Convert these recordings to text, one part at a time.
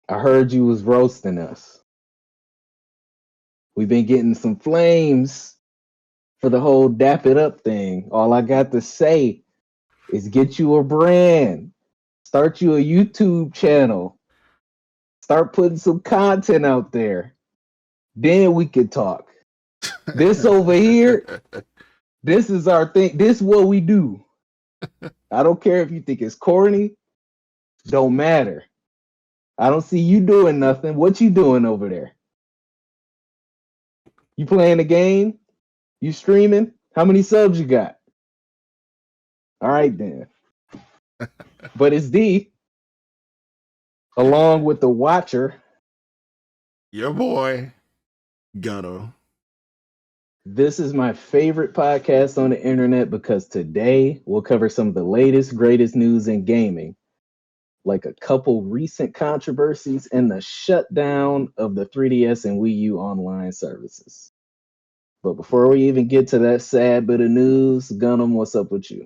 I heard you was roasting us. We've been getting some flames for the whole dap it up thing. All I got to say is get you a brand, start you a YouTube channel, start putting some content out there. Then we can talk. This over here, this is our thing. This is what we do. I don't care if you think it's corny. Don't matter. I don't see you doing nothing. What you doing over there? You playing the game? You streaming? How many subs you got? All right then. But it's D, along with the Watcher. Your boy, Gunnm. This is my favorite podcast on the internet because today we'll cover some of the latest, greatest news in gaming, like a couple recent controversies and the shutdown of the 3DS and WiiU online services. But before we even get to that sad bit of news, Gunnm, what's up with you?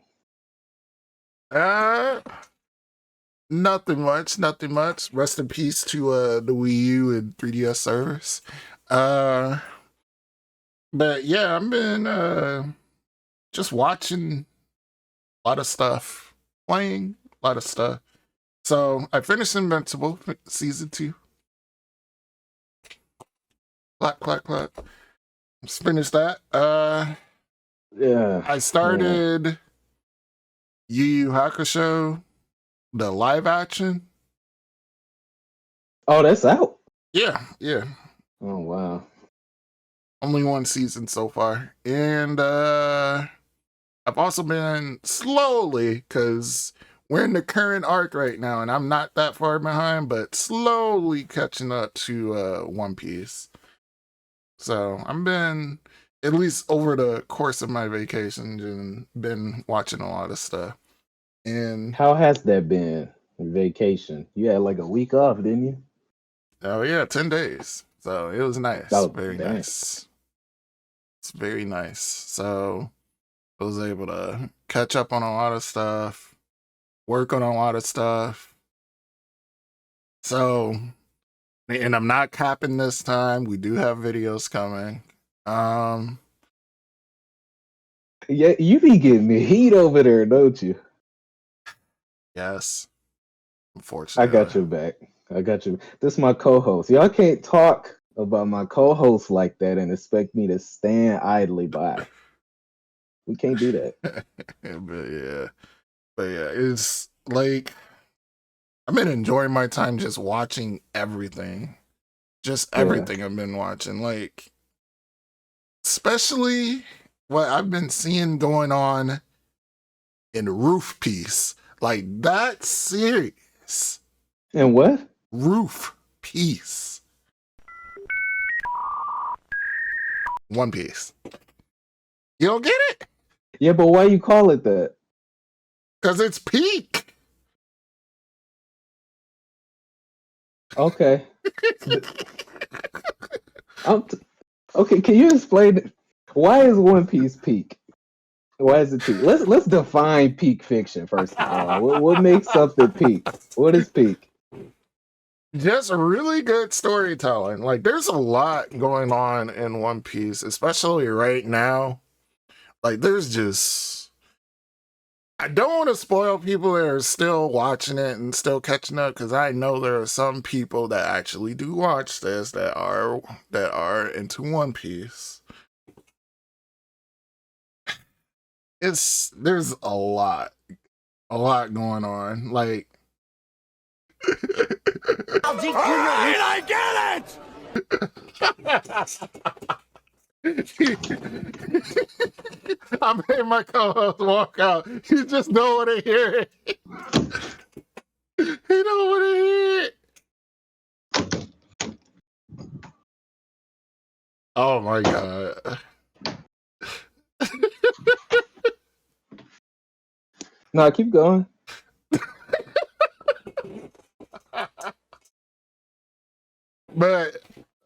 Nothing much. Rest in peace to the Wii U and 3DS servers. But yeah, I've been just watching a lot of stuff, playing a lot of stuff. So I finished Invincible season 2. Clap. Just finished that. Yeah. I started Yu Yu Hakusho, the live action. Oh, that's out. Yeah. Oh wow. Only one season so far. And I've also been slowly, because we're in the current arc right now, and I'm not that far behind, but slowly catching up to One Piece. So I've been, at least over the course of my vacation, and been watching a lot of stuff. And how has that been? Vacation. You had like a week off, didn't you? Oh yeah, 10 days. So it was nice. Oh, very dang. nice. It's very nice. So I was able to catch up on a lot of stuff, work on a lot of stuff. So, and I'm not capping this time. We do have videos coming. Yeah, you be getting the heat over there, don't you? Yes. I Unfortunately. got your back. This is my co-host. Y'all can't talk about my co-host like that and expect me to stand idly by. We can't do that. But yeah, it's like I've been enjoying my time just watching everything. Just everything I've been watching. Like, especially what I've been seeing going on in Roof Piece. Like, that series. And what? Roof Piece. One Piece. You don't get it? Yeah, but why you call it that? Because it's peak. Okay. Okay, can you explain it? Why is One Piece peak? Why is it peak? Let's define peak fiction first of all. What makes something peak? What is peak? Just really good storytelling. Like, there's a lot going on in One Piece, especially right now. Like, there's just, I don't want to spoil people that are still watching it and still catching up, because I know there are some people that actually do watch this that are into One Piece. There's a lot going on. Like, Alright, I get it! I made my co-host walk out. You just don't want to hear it. You don't want to hear it. Oh my god. No, keep going. But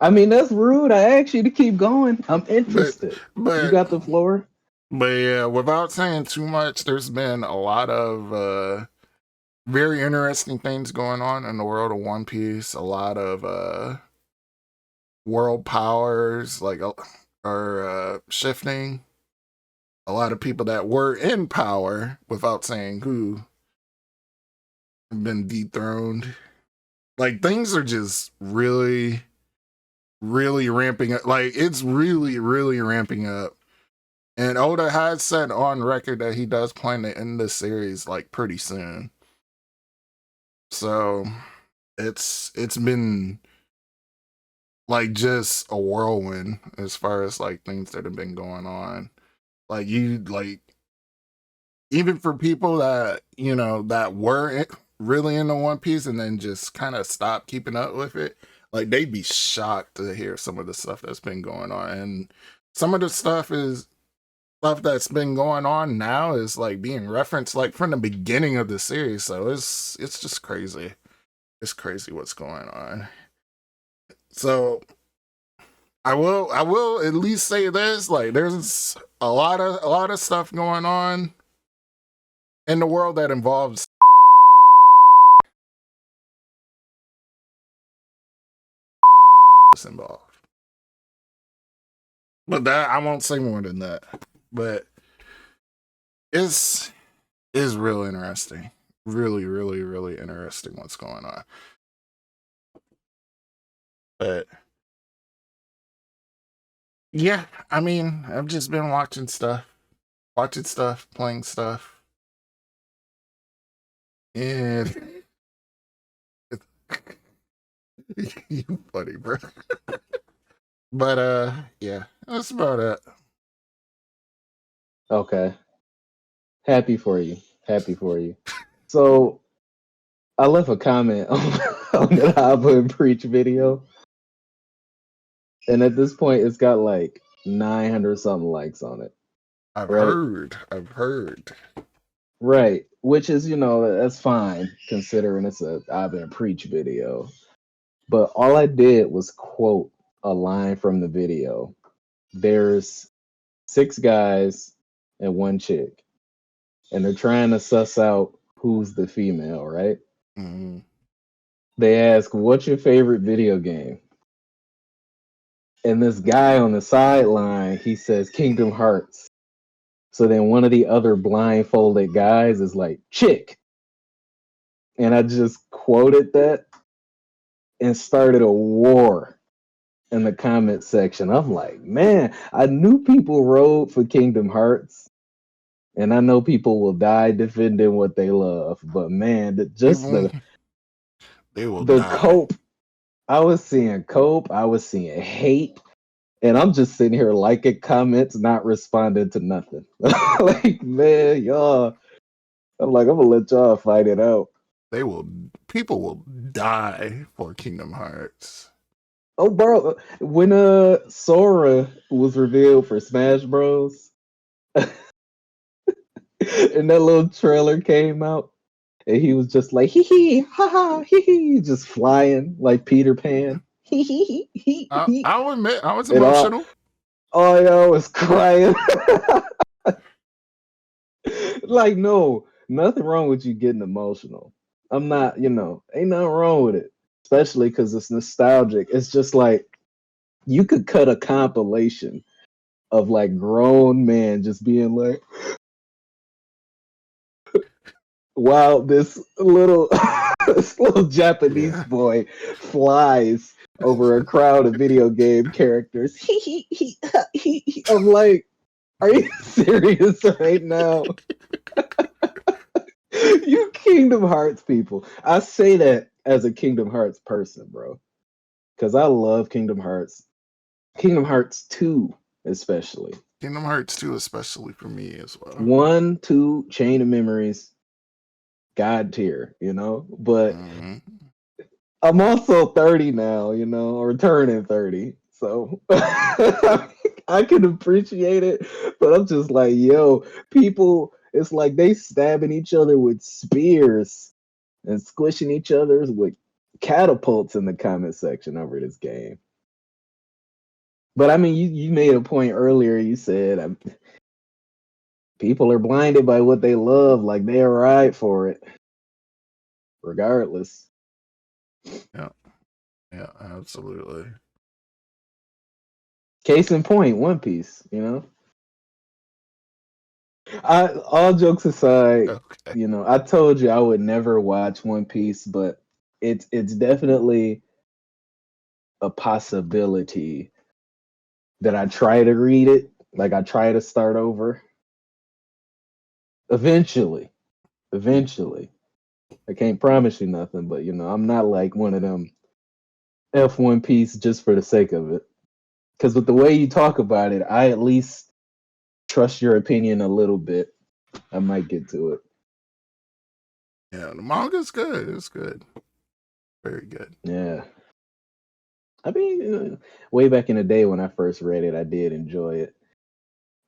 I mean, that's rude. I asked you to keep going. I'm interested. But you got the floor. But yeah, without saying too much, there's been a lot of very interesting things going on in the world of One Piece. A lot of world powers are shifting. A lot of people that were in power, without saying who, have been dethroned. Like, things are just really, really ramping up. Like, it's really, really ramping up. And Oda has said on record that he does plan to end the series like pretty soon. So it's been like just a whirlwind as far as like things that have been going on. Like even for people that, you know, that were really into One Piece and then just kind of stopped keeping up with it, like they'd be shocked to hear some of the stuff that's been going on. And some of the stuff that's been going on now is like being referenced like from the beginning of the series. So it's just crazy. It's crazy what's going on. So I will at least say this, like there's a lot of stuff going on in the world that involves involved. But that I won't say more than that. But it's real interesting. Really, really, really interesting what's going on. But yeah, I mean, I've just been watching stuff, playing stuff. And you funny, bro. But yeah, that's about it. Okay. Happy for you. Happy for you. So I left a comment on the Haba and Preach video. And at this point it's got like 900 something likes on it. I've Right. heard. Right. Which is, you know, that's fine considering it's a Haba and Preach video. But all I did was quote a line from the video. There's 6 guys and 1 chick. And they're trying to suss out who's the female, right? Mm-hmm. They ask, "What's your favorite video game?" And this guy on the sideline, he says, "Kingdom Hearts." So then one of the other blindfolded guys is like, "Chick." And I just quoted that and started a war in the comment section. I'm like, man, I knew people rode for Kingdom Hearts. And I know people will die defending what they love. But man, They will the die. cope. I was seeing cope. I was seeing hate. And I'm just sitting here liking comments, not responding to nothing. Like, man, y'all. I'm like, I'm gonna let y'all fight it out. People will die for Kingdom Hearts. Oh, bro, when Sora was revealed for Smash Bros, and that little trailer came out, and he was just like, hee hee, ha ha, hee hee, just flying like Peter Pan. Hee hee hee hee. I'll admit, I was And emotional. all y'all was crying. Like, no, nothing wrong with you getting emotional. I'm not, you know, ain't nothing wrong with it. Especially because it's nostalgic. It's just like you could cut a compilation of like grown men just being like, wow, this little Japanese boy flies over a crowd of video game characters. I'm like, are you serious right now? You Kingdom Hearts people. I say that as a Kingdom Hearts person, bro. Because I love Kingdom Hearts. Kingdom Hearts 2, especially. Kingdom Hearts 2, especially for me as well. 1, 2, Chain of Memories, God tier, you know? But I'm also 30 now, you know, or turning 30. So I can appreciate it. But I'm just like, yo, people, it's like they stabbing each other with spears and squishing each other with catapults in the comment section over this game. But I mean, you made a point earlier. You said people are blinded by what they love, like they're right for it. regardless. Yeah, yeah, absolutely. Case in point, One Piece, you know? All jokes aside, Okay. you know, I told you I would never watch One Piece, but it's definitely a possibility that I try to read it, like I try to start over. Eventually, eventually. I can't promise you nothing, but you know, I'm not like one of them F1 Piece just for the sake of it. Because with the way you talk about it, I at least trust your opinion a little bit. I might get to it. Yeah, the manga's good. It's good. Very good. Yeah. I mean, way back in the day when I first read it, I did enjoy it.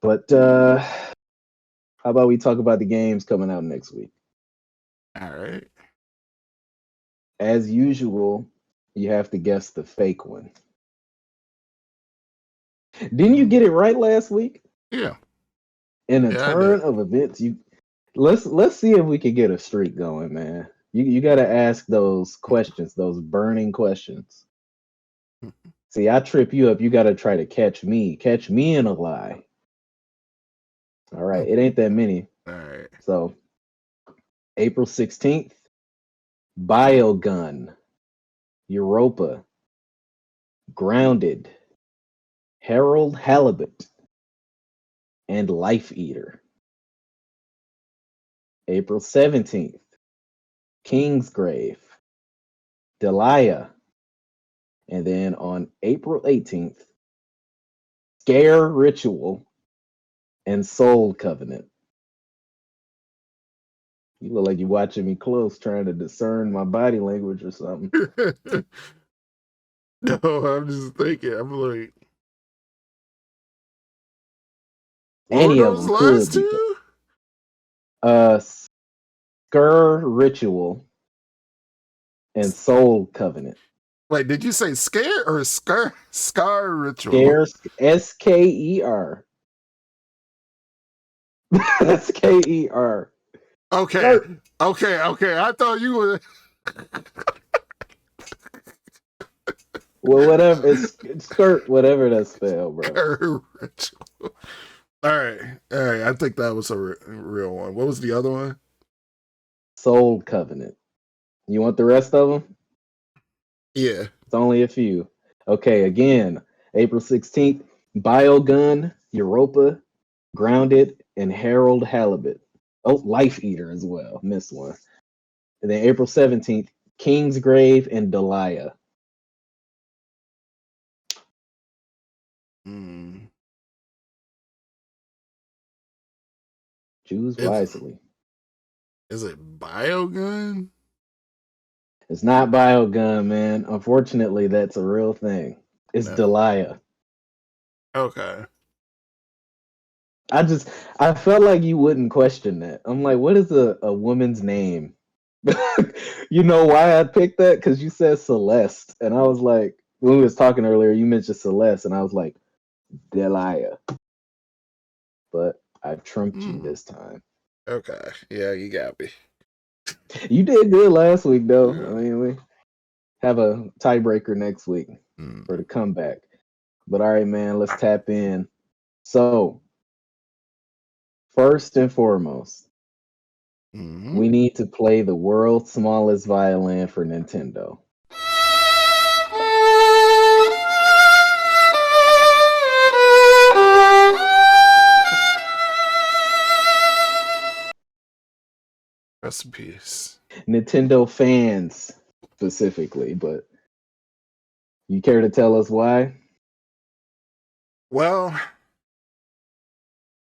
But how about we talk about the games coming out next week? All right. As usual, you have to guess the fake one. Didn't you get it right last week? Yeah. In a Yeah, I did. turn of events, you let's see if we can get a streak going, man. You got to ask those questions, those burning questions. See, I trip you up. You got to try to catch me in a lie. All right, it ain't that many. All right. So, April 16th, Biogun, Europa, Grounded, Harold Halibut, and Life Eater. April 17th, Kingsgrave, Delia, and then on April 18th, Scare Ritual and Soul Covenant. You look like you're watching me close, trying to discern my body language or something. No, I'm just thinking. I'm like, what were Any of those them could last be. two? Scare Ritual and Soul Covenant. Wait, did you say scare or scar ritual? Scare, Sker. Sker. Okay, Skirt. okay. I thought you were. Well, whatever. It's skirt, whatever that's spelled, bro. Scar ritual. All right. I think that was a real one. What was the other one? Soul Covenant. You want the rest of them? Yeah. It's only a few. Okay, again, April 16th, Biogun, Europa, Grounded, and Harold Halibut. Oh, Life Eater as well. Missed one. And then April 17th, Kingsgrave and Delia. Mm. Choose Is wisely. is it Biogun? It's not Biogun, man. Unfortunately, that's a real thing. It's No. Delia. Okay. I felt like you wouldn't question that. I'm like, what is a woman's name? You know why I picked that? Because you said Celeste. And I was like, when we was talking earlier, you mentioned Celeste, and I was like, Delia. But I trumped you Mm. this time. Okay. Yeah, you got me. You did good last week, though. I Yeah. mean, we have a tiebreaker next week Mm. for the comeback. But all right, man, let's tap in. So, first and foremost, Mm-hmm. we need to play the world's smallest violin for Nintendo. Recipes. Nintendo fans specifically, but you care to tell us why? Well,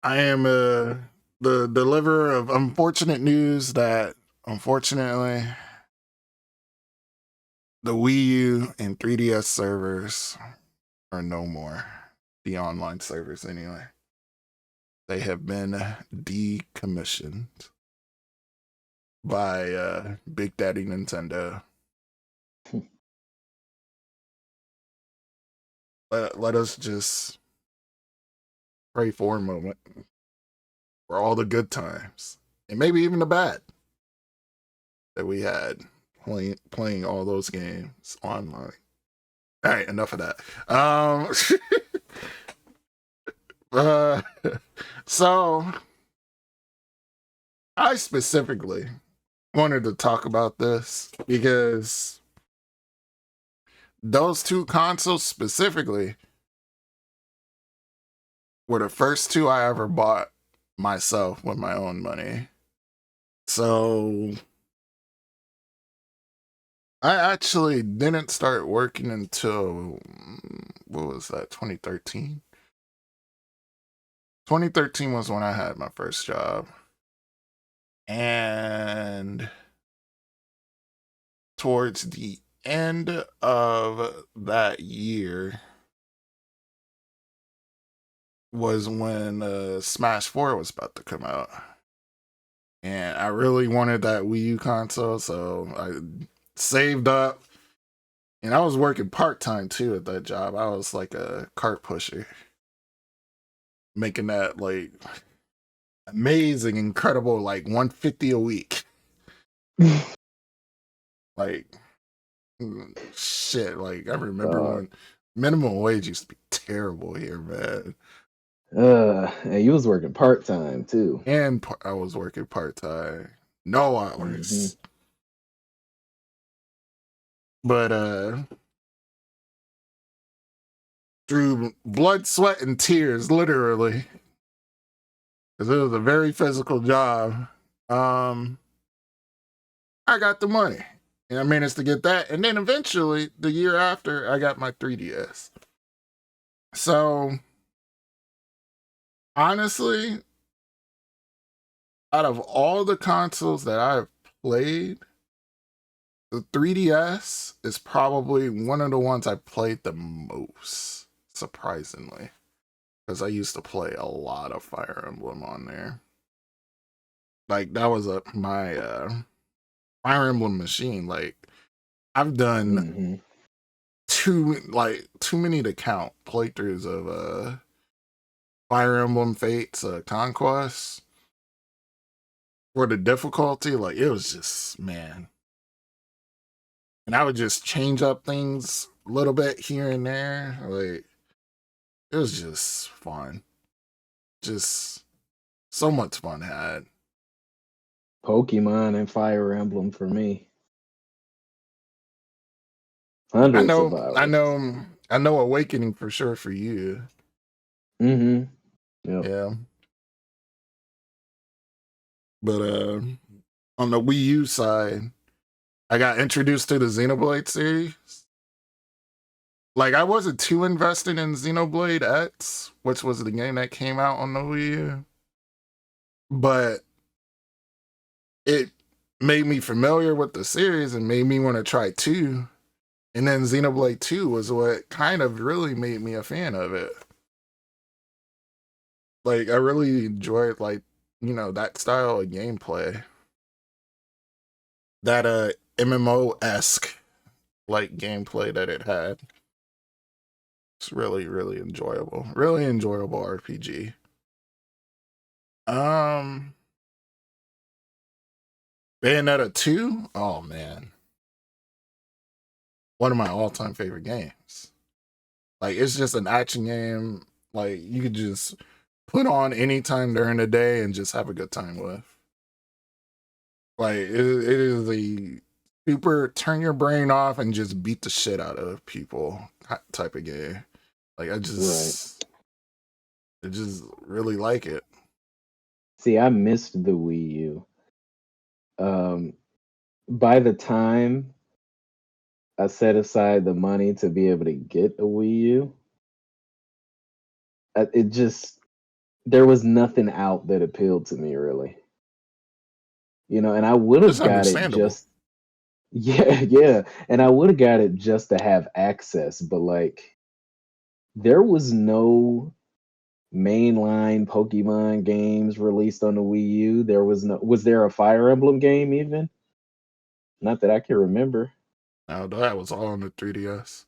I am the deliverer of unfortunate news that unfortunately the Wii U and 3DS servers are no more. The online servers, anyway. They have been decommissioned by Big Daddy Nintendo. Let us just pray for a moment for all the good times and maybe even the bad that we had playing all those games online. All right, enough of that. So I specifically wanted to talk about this because those two consoles specifically were the first two I ever bought myself with my own money. So I actually didn't start working until, what was that, 2013? 2013 was when I had my first job. And towards the end of that year was when Smash 4 was about to come out. And I really wanted that Wii U console, so I saved up. And I was working part-time too at that job. I was like a cart pusher, making that like amazing, incredible, like $150 a week. Like, shit, like I remember when minimum wage used to be terrible here, man. And you was working part-time too. And I was working part-time, no hours. But through blood, sweat, and tears, literally, because it was a very physical job, I got the money. And I managed to get that. And then eventually, the year after, I got my 3DS. So, honestly, out of all the consoles that I've played, the 3DS is probably one of the ones I played the most, surprisingly. Because I used to play a lot of Fire Emblem on there. Like, that was my Fire Emblem machine. Like, I've done too many to count playthroughs of Fire Emblem Fates Conquest. For the difficulty, like, it was just, man. And I would just change up things a little bit here and there. Like, it was just fun. Just so much fun had. Pokemon and Fire Emblem for me. Hundreds of hours. I know Awakening for sure for you. Yep. Yeah. But on the Wii U side, I got introduced to the Xenoblade series. Like, I wasn't too invested in Xenoblade X, which was the game that came out on the Wii U. But it made me familiar with the series and made me want to try 2. And then Xenoblade 2 was what kind of really made me a fan of it. Like, I really enjoyed, like, you know, that style of gameplay. That MMO-esque, like, gameplay that it had. It's really, really enjoyable. Really enjoyable RPG. Bayonetta 2? Oh, man. One of my all-time favorite games. Like, it's just an action game. Like, you could just put on anytime during the day and just have a good time with. Like, it is a super turn your brain off and just beat the shit out of people type of game. Like, I just really like it. See, I missed the Wii U. By the time I set aside the money to be able to get a Wii U, there was nothing out that appealed to me, really. You know, and I would have got it just, yeah, and I would have got it just to have access, but like, there was no mainline Pokemon games released on the Wii U. Was there a Fire Emblem game even? Not that I can remember. No, that was all on the 3DS.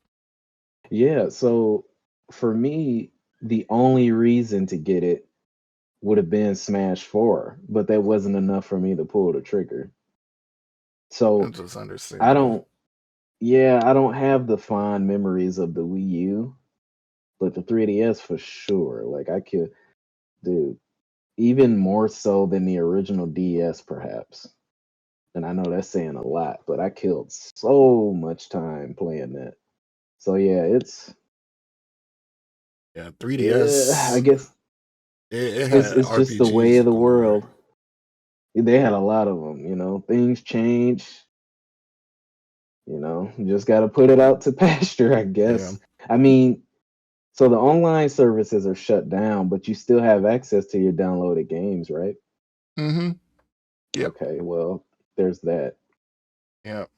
Yeah, so for me, the only reason to get it would have been Smash 4, but that wasn't enough for me to pull the trigger. So just I understandable. I don't have the fond memories of the Wii U, but the 3DS for sure. Like I could, dude, even more so than the original DS, perhaps. And I know that's saying a lot, but I killed so much time playing that. So yeah, Yeah, I 3DS. guess It had it's just the way RPGs of the galore. world. They had a lot of them, you know. Things change, you know. You just got to put it out to pasture, I Yeah. guess. I mean, so the online services are shut down, but you still have access to your downloaded games, right? Mm-hmm. Yep. Okay, well, there's that. Yep.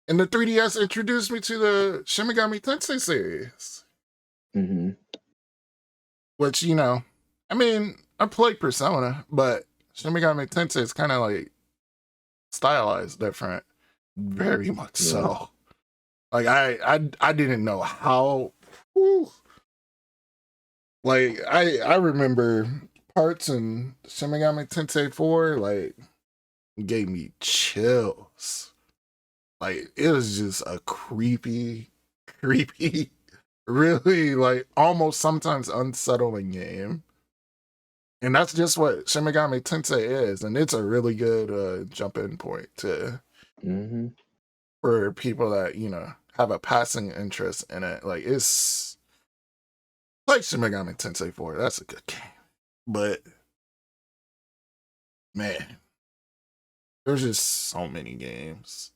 And the 3DS introduced me to the Shin Megami Tensei series, Hmm. which, I mean, I played Persona, but Shin Megami Tensei is kind of like stylized different, very much Yeah. so. Like I didn't know how. Whew. Like I remember parts in Shin Megami Tensei 4 like gave me chills. Like it was just a creepy, really like almost sometimes unsettling game. And that's just what Shin Megami Tensei is, and it's a really good jump-in point to Hmm. for people that have a passing interest in it. Like it's like Shin Megami Tensei 4. That's a good game, but man, there's just so many games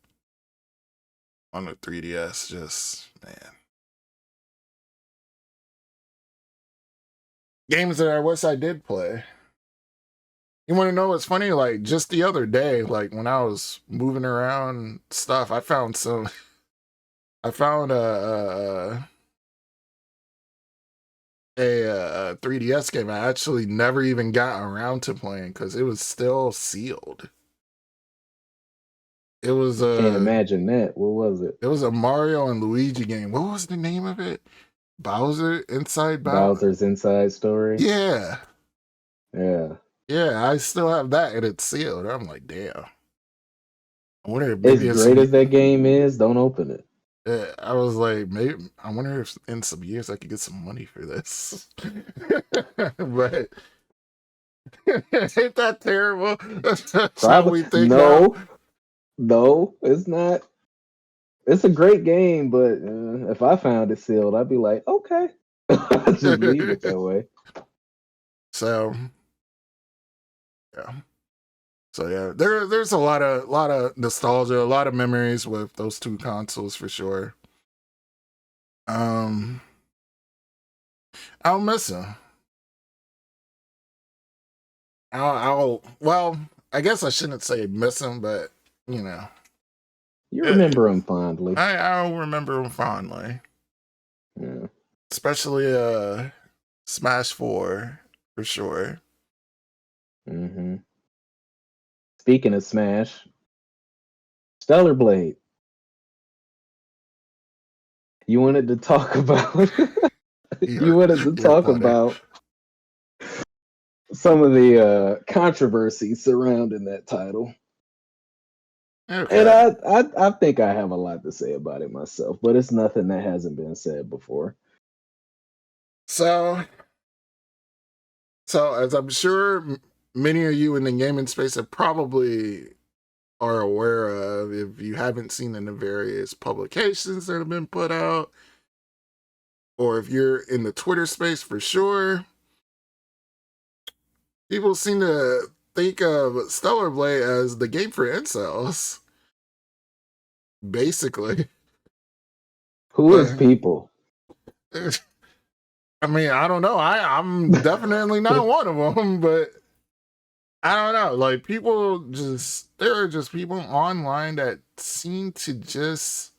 on the 3DS. Just man, games that I wish I did play. You want to know what's funny? Like just the other day, like when I was moving around stuff, I found some. I found a 3DS game I actually never even got around to playing because it was still sealed. It was Can't a imagine that. What was it? it was a Mario and Luigi game. What was the name of it? Bowser Inside Bowser. Bowser's Inside Story. Yeah, Yeah. yeah. I still have that and it's sealed. I'm like, damn. I wonder if As maybe in great some. as that game is, don't open it. I was like, maybe I wonder if in some years I could get some money for this. But ain't that terrible? That's how Probably we think now. no, it's not. It's a great game, but if I found it sealed, I'd be like, okay, just leave it that way. So yeah. So yeah, there's a lot of nostalgia, a lot of memories with those two consoles for sure. Um, I'll miss them. Well, I guess I shouldn't say miss them, but you know, You eh, remember him fondly. I'll remember them fondly, Yeah. especially Smash 4 for sure. Hmm. Speaking of Smash, Stellar Blade. You wanted to talk about. You You're wanted to you're talk funny. about some of the controversy surrounding that title. And Okay, I think I have a lot to say about it myself, but it's nothing that hasn't been said before. so as I'm sure many of you in the gaming space have probably are aware of, if you haven't seen in the various publications that have been put out, or if you're in the Twitter space for sure, people seem to think of Stellar Blade as the game for incels, basically. Who is But people? I mean, I don't know. I'm definitely not one of them, but I don't know. Like there are just people online that seem to just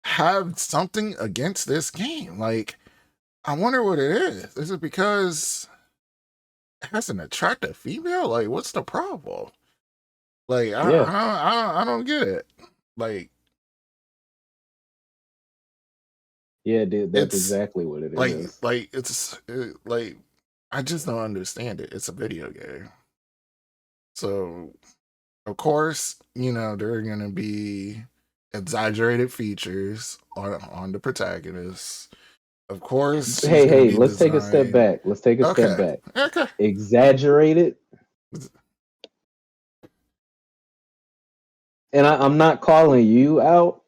have something against this game. Like, I wonder what it is. Is it because it has an attractive female? Like, what's the problem? Like, Yeah, I don't get it. Like, yeah, dude, that's it's exactly what it is. like I just don't understand it. It's a video game, so Of course, there are going to be exaggerated features on the protagonist. Of course, she's going to Hey, be let's take a step designed. back. Let's take a step Okay. back. Okay. Exaggerated. And I'm not calling you out,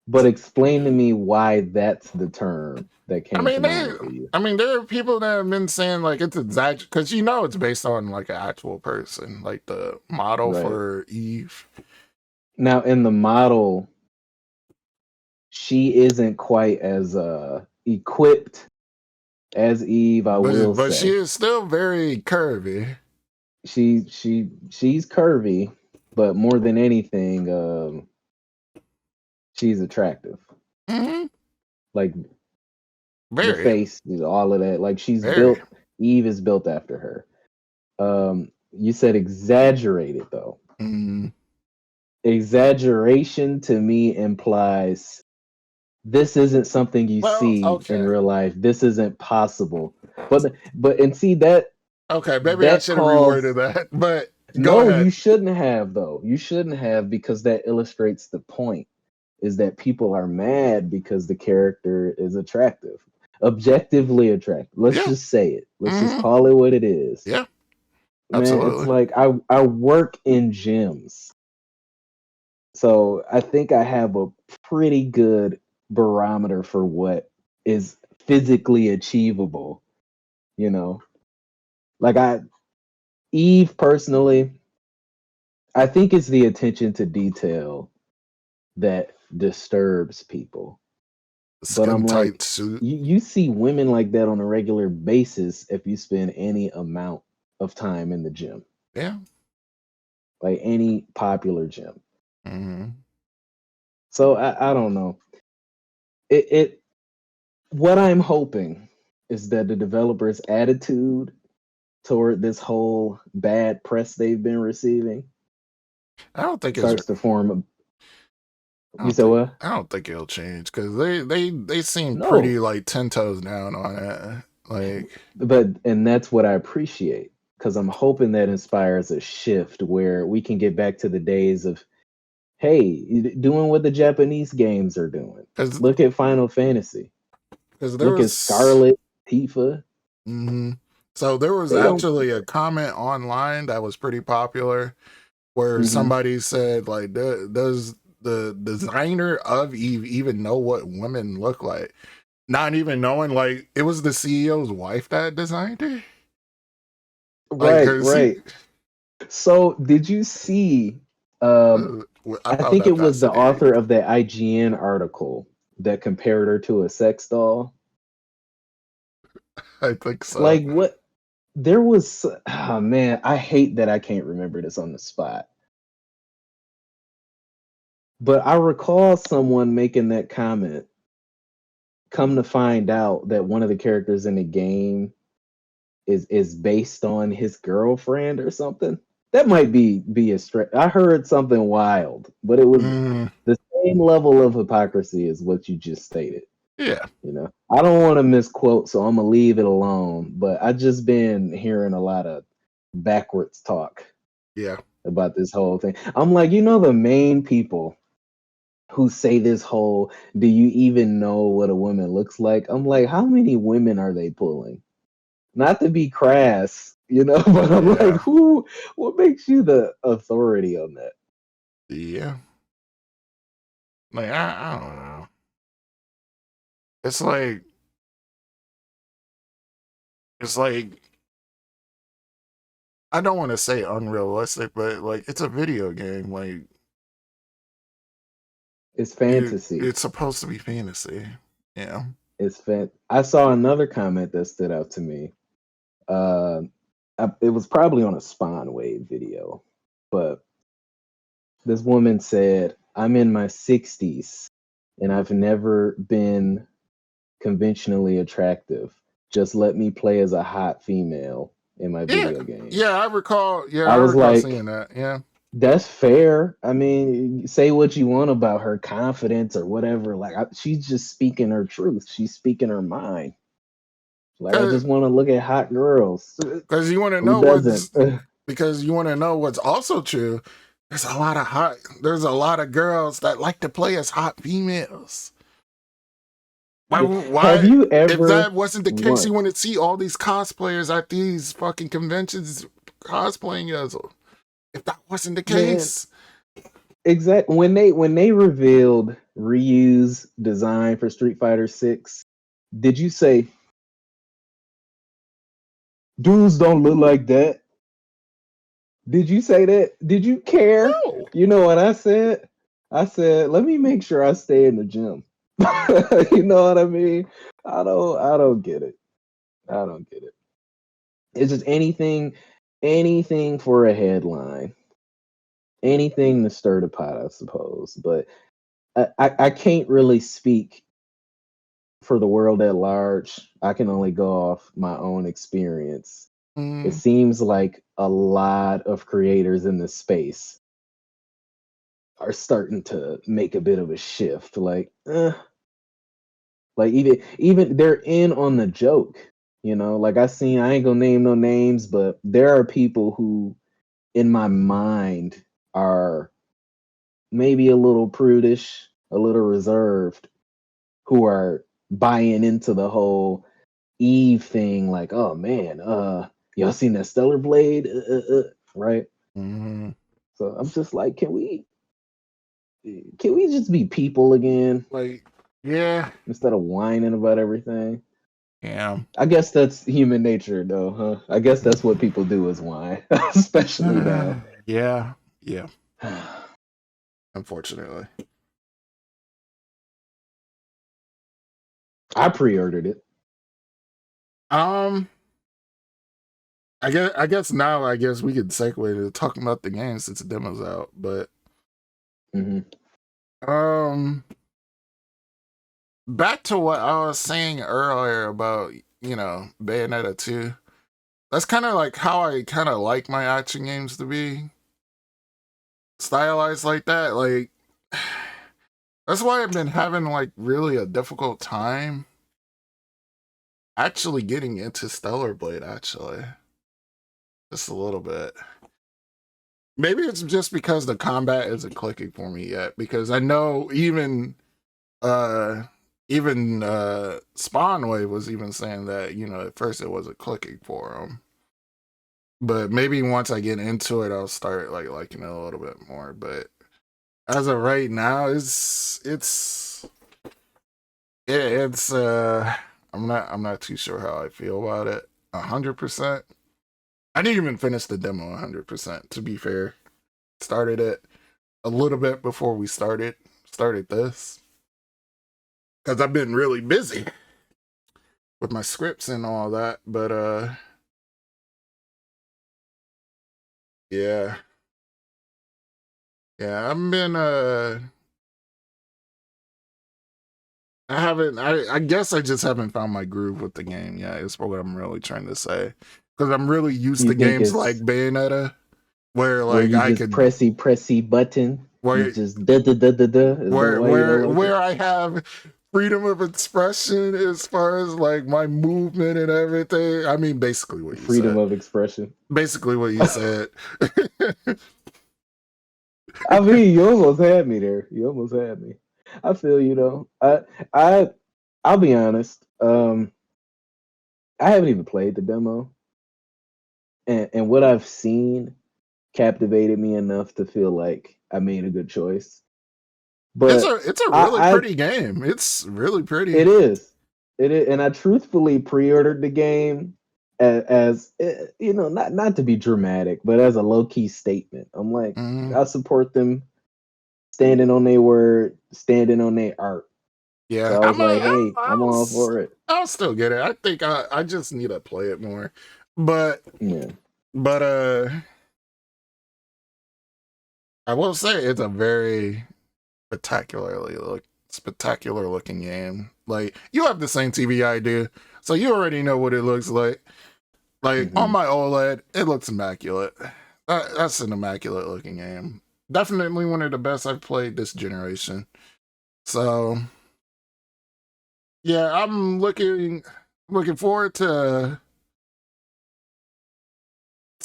but explain to me why that's the term that came to mind for you. There are people that have been saying like it's exaggerated because it's based on like an actual person, like the model Right. for Eve. Now, in the model, she isn't quite as equipped as Eve, I will But she say. is still very curvy. She's curvy, but more than anything, she's attractive. Mm-hmm. Like the Very, face, all of that. Like she's very. built. Eve is built after her. You said exaggerated though. Mm. Exaggeration to me implies this isn't something you Well, see in okay. real life. This isn't possible. But and see that Okay, maybe I that should have calls reworded that. But go no, ahead. you shouldn't have though. You shouldn't have because that illustrates the point is that people are mad because the character is attractive. Objectively attractive. Let's Yeah. just say it. Let's just Mm-hmm. call it what it is. Yeah. Man, it's Absolutely. like I work in gyms. So I think I have a pretty good barometer for what is physically achievable, you know. Like Eve personally, I think it's the attention to detail that disturbs people. But Skin I'm tight like, suit. you see women like that on a regular basis if you spend any amount of time in the gym, Yeah. like any popular gym. Mm-hmm. So I don't know. It what I'm hoping is that the developers' attitude toward this whole bad press they've been receiving I don't think it's. starts to form a. I You don't said think. what? I don't think it'll change because they seem No, pretty like 10 toes down on it. Like, and that's what I appreciate because I'm hoping that inspires a shift where we can get back to the days of, hey, doing what the Japanese games are doing. because Look at Final Fantasy. there Look at was. Scarlet, Tifa. Mm-hmm. So there was They don't. actually a comment online that was pretty popular where Mhm. somebody said like, does the designer of Eve even know what women look like? Not even knowing like it was the CEO's wife that designed it. Like, Right, cause he, right. So did you see? Um, I I found think that it was the author fascinating. of that IGN article that compared her to a sex doll. I think so. Like what? There was. Oh man, I hate that I can't remember this on the spot. But I recall someone making that comment. Come to find out that one of the characters in the game is based on his girlfriend or something. That might be a stretch. I heard something wild, but it was Mm, the same level of hypocrisy as what you just stated. yeah, I don't want to misquote, so I'm gonna leave it alone. But I just been hearing a lot of backwards talk yeah. about this whole thing. I'm like, the main people who say this whole, do you even know what a woman looks like? I'm like, how many women are they pulling? Not to be crass, but I'm like, Yeah, what makes you the authority on that? yeah. Like I don't know. It's like it's like I don't want to say unrealistic, but like it's a video game. Like It's fantasy. it's supposed to be fantasy. Yeah. I saw another comment that stood out to me. Uh, it was probably on a Spawn Wave video, but this woman said, "I'm in my 60s and I've never been conventionally attractive. Just let me play as a hot female in my Yeah. video games." Yeah, I recall. Yeah, I I was recall seeing like, that. Yeah. that's fair. I mean, say what you want about her confidence or whatever. Like, she's just speaking her truth. She's speaking her mind. Like, I Cause, just want to look at hot girls. Cause you want to Who know doesn't? Because you want to know what's also true. There's a lot of girls that like to play as hot females. Why? Have you ever? If that wasn't the case, you What? wouldn't see all these cosplayers at these fucking conventions cosplaying as them. If that wasn't the Man, case, exactly. When they revealed Ryu's design for Street Fighter 6, did you say dudes don't look like that? Did you say that? Did you care? no. You know what I said? I said, let me make sure I stay in the gym. You know what I mean? I don't get it. I don't get it. It's just anything for a headline. Anything to stir the pot, I suppose. But I can't really speak for the world at large. I can only go off my own experience. It seems like a lot of creators in this space are starting to make a bit of a shift. Like even they're in on the joke. Like I ain't gonna name no names, but there are people who, in my mind, are maybe a little prudish, a little reserved, who are buying into the whole Eve thing. Like, oh man, y'all seen that Stellar Blade? Right? Mm-hmm. So I'm just like, can we just be people again Like, yeah, instead of whining about everything? yeah, I guess that's human nature, though, huh? I guess that's what people do is whine, especially now. yeah, yeah. Unfortunately, I pre-ordered it. I guess now I guess we could segue to talking about the game since the demo's out. But Hmm. back to what I was saying earlier about Bayonetta 2. That's kind of like how I kind of like my action games to be stylized like that. Like that's why I've been having like really a difficult time actually getting into Stellar Blade. Actually, just a little bit. Maybe it's just because the combat isn't clicking for me yet. Because I know uh Spawnwave was even saying that at first it wasn't clicking for him. But maybe once I get into it, I'll start like liking it a little bit more. But as of right now, I'm not too sure how I feel about it 100%. I didn't even finish the demo 100%, to be fair. Started it a little bit before we started this. Because I've been really busy with my scripts and all that. But yeah. Yeah, I've been I guess I just haven't found my groove with the game yet, is what I'm really trying to say. Because I'm really used You to think games like it's Bayonetta, where where like you I just could pressy button? You where just da da da da da. Is that why you don't like it? where I have freedom of expression as far as like my movement and everything. I mean basically what you Freedom said. of expression. Basically what you said. I mean, you almost had me there. You almost had me. I feel you though. I I'll be honest. I haven't even played the demo, and what I've seen captivated me enough to feel like I made a good choice. But It's a really I pretty game. It's really it pretty. is. It is, and I truthfully pre-ordered the game not to be dramatic, but as a low-key statement. I'm like, Mm, I support them standing on their word, standing on their art. yeah, So I was like, hey, I'm all for it. I'll still get it. I think I just need to play it more. But Yeah. but I will say it's a very spectacular looking game. Like you have the same TV I do, so you already know what it looks like. Like on Hmm. my OLED, it looks immaculate. That's an immaculate looking game. Definitely one of the best I've played this generation. So yeah, I'm looking forward to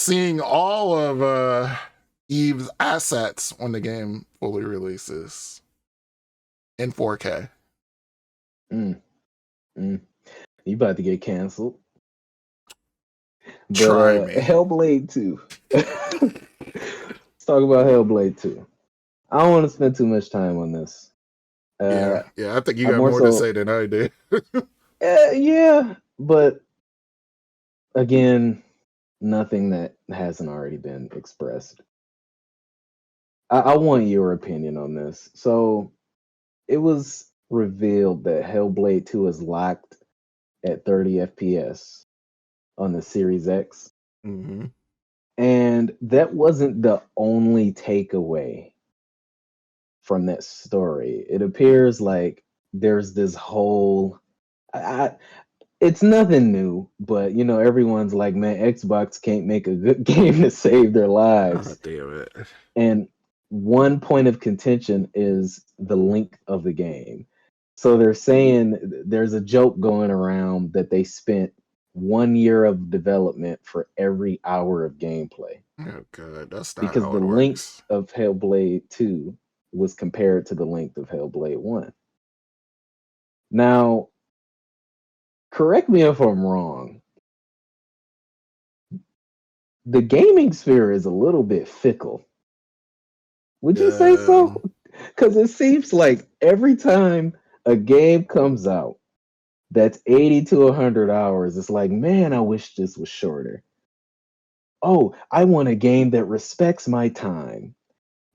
seeing all of Eve's assets when the game fully releases in 4K. You about to get canceled. But Try me. Hellblade 2. Let's talk about Hellblade 2. I don't want to spend too much time on this. Yeah, I think you I got more to say than I did. Yeah, but again, nothing that hasn't already been expressed. I want your opinion on this. So it was revealed that Hellblade 2 is locked at 30 FPS on the Series X. Mm-hmm. And that wasn't the only takeaway from that story. It appears like there's this whole it's nothing new, but you know, everyone's like, man, Xbox can't make a good game to save their lives. Oh, damn it. And one point of contention is the length of the game. So they're saying there's a joke going around that they spent 1 year of development for every hour of gameplay. Oh, God, that's not Because how the it length works. of Hellblade 2 was compared to the length of Hellblade 1. Now, correct me if I'm wrong. The gaming sphere is a little bit fickle. Would you say so? Because it seems like every time a game comes out that's 80 to 100 hours, it's like, man, I wish this was shorter. Oh, I want a game that respects my time.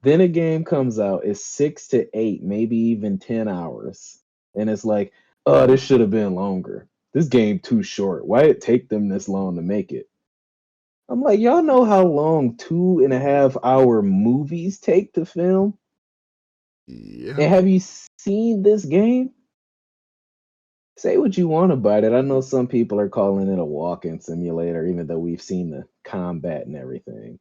Then a game comes out, it's 6 to 8, maybe even 10 hours. And it's like, oh, this should have been longer. This game too short. Why did it take them this long to make it? I'm like, y'all know how long 2.5 hour movies take to film? Yeah. And have you seen this game? Say what you want about it. I know some people are calling it a walking simulator, even though we've seen the combat and everything.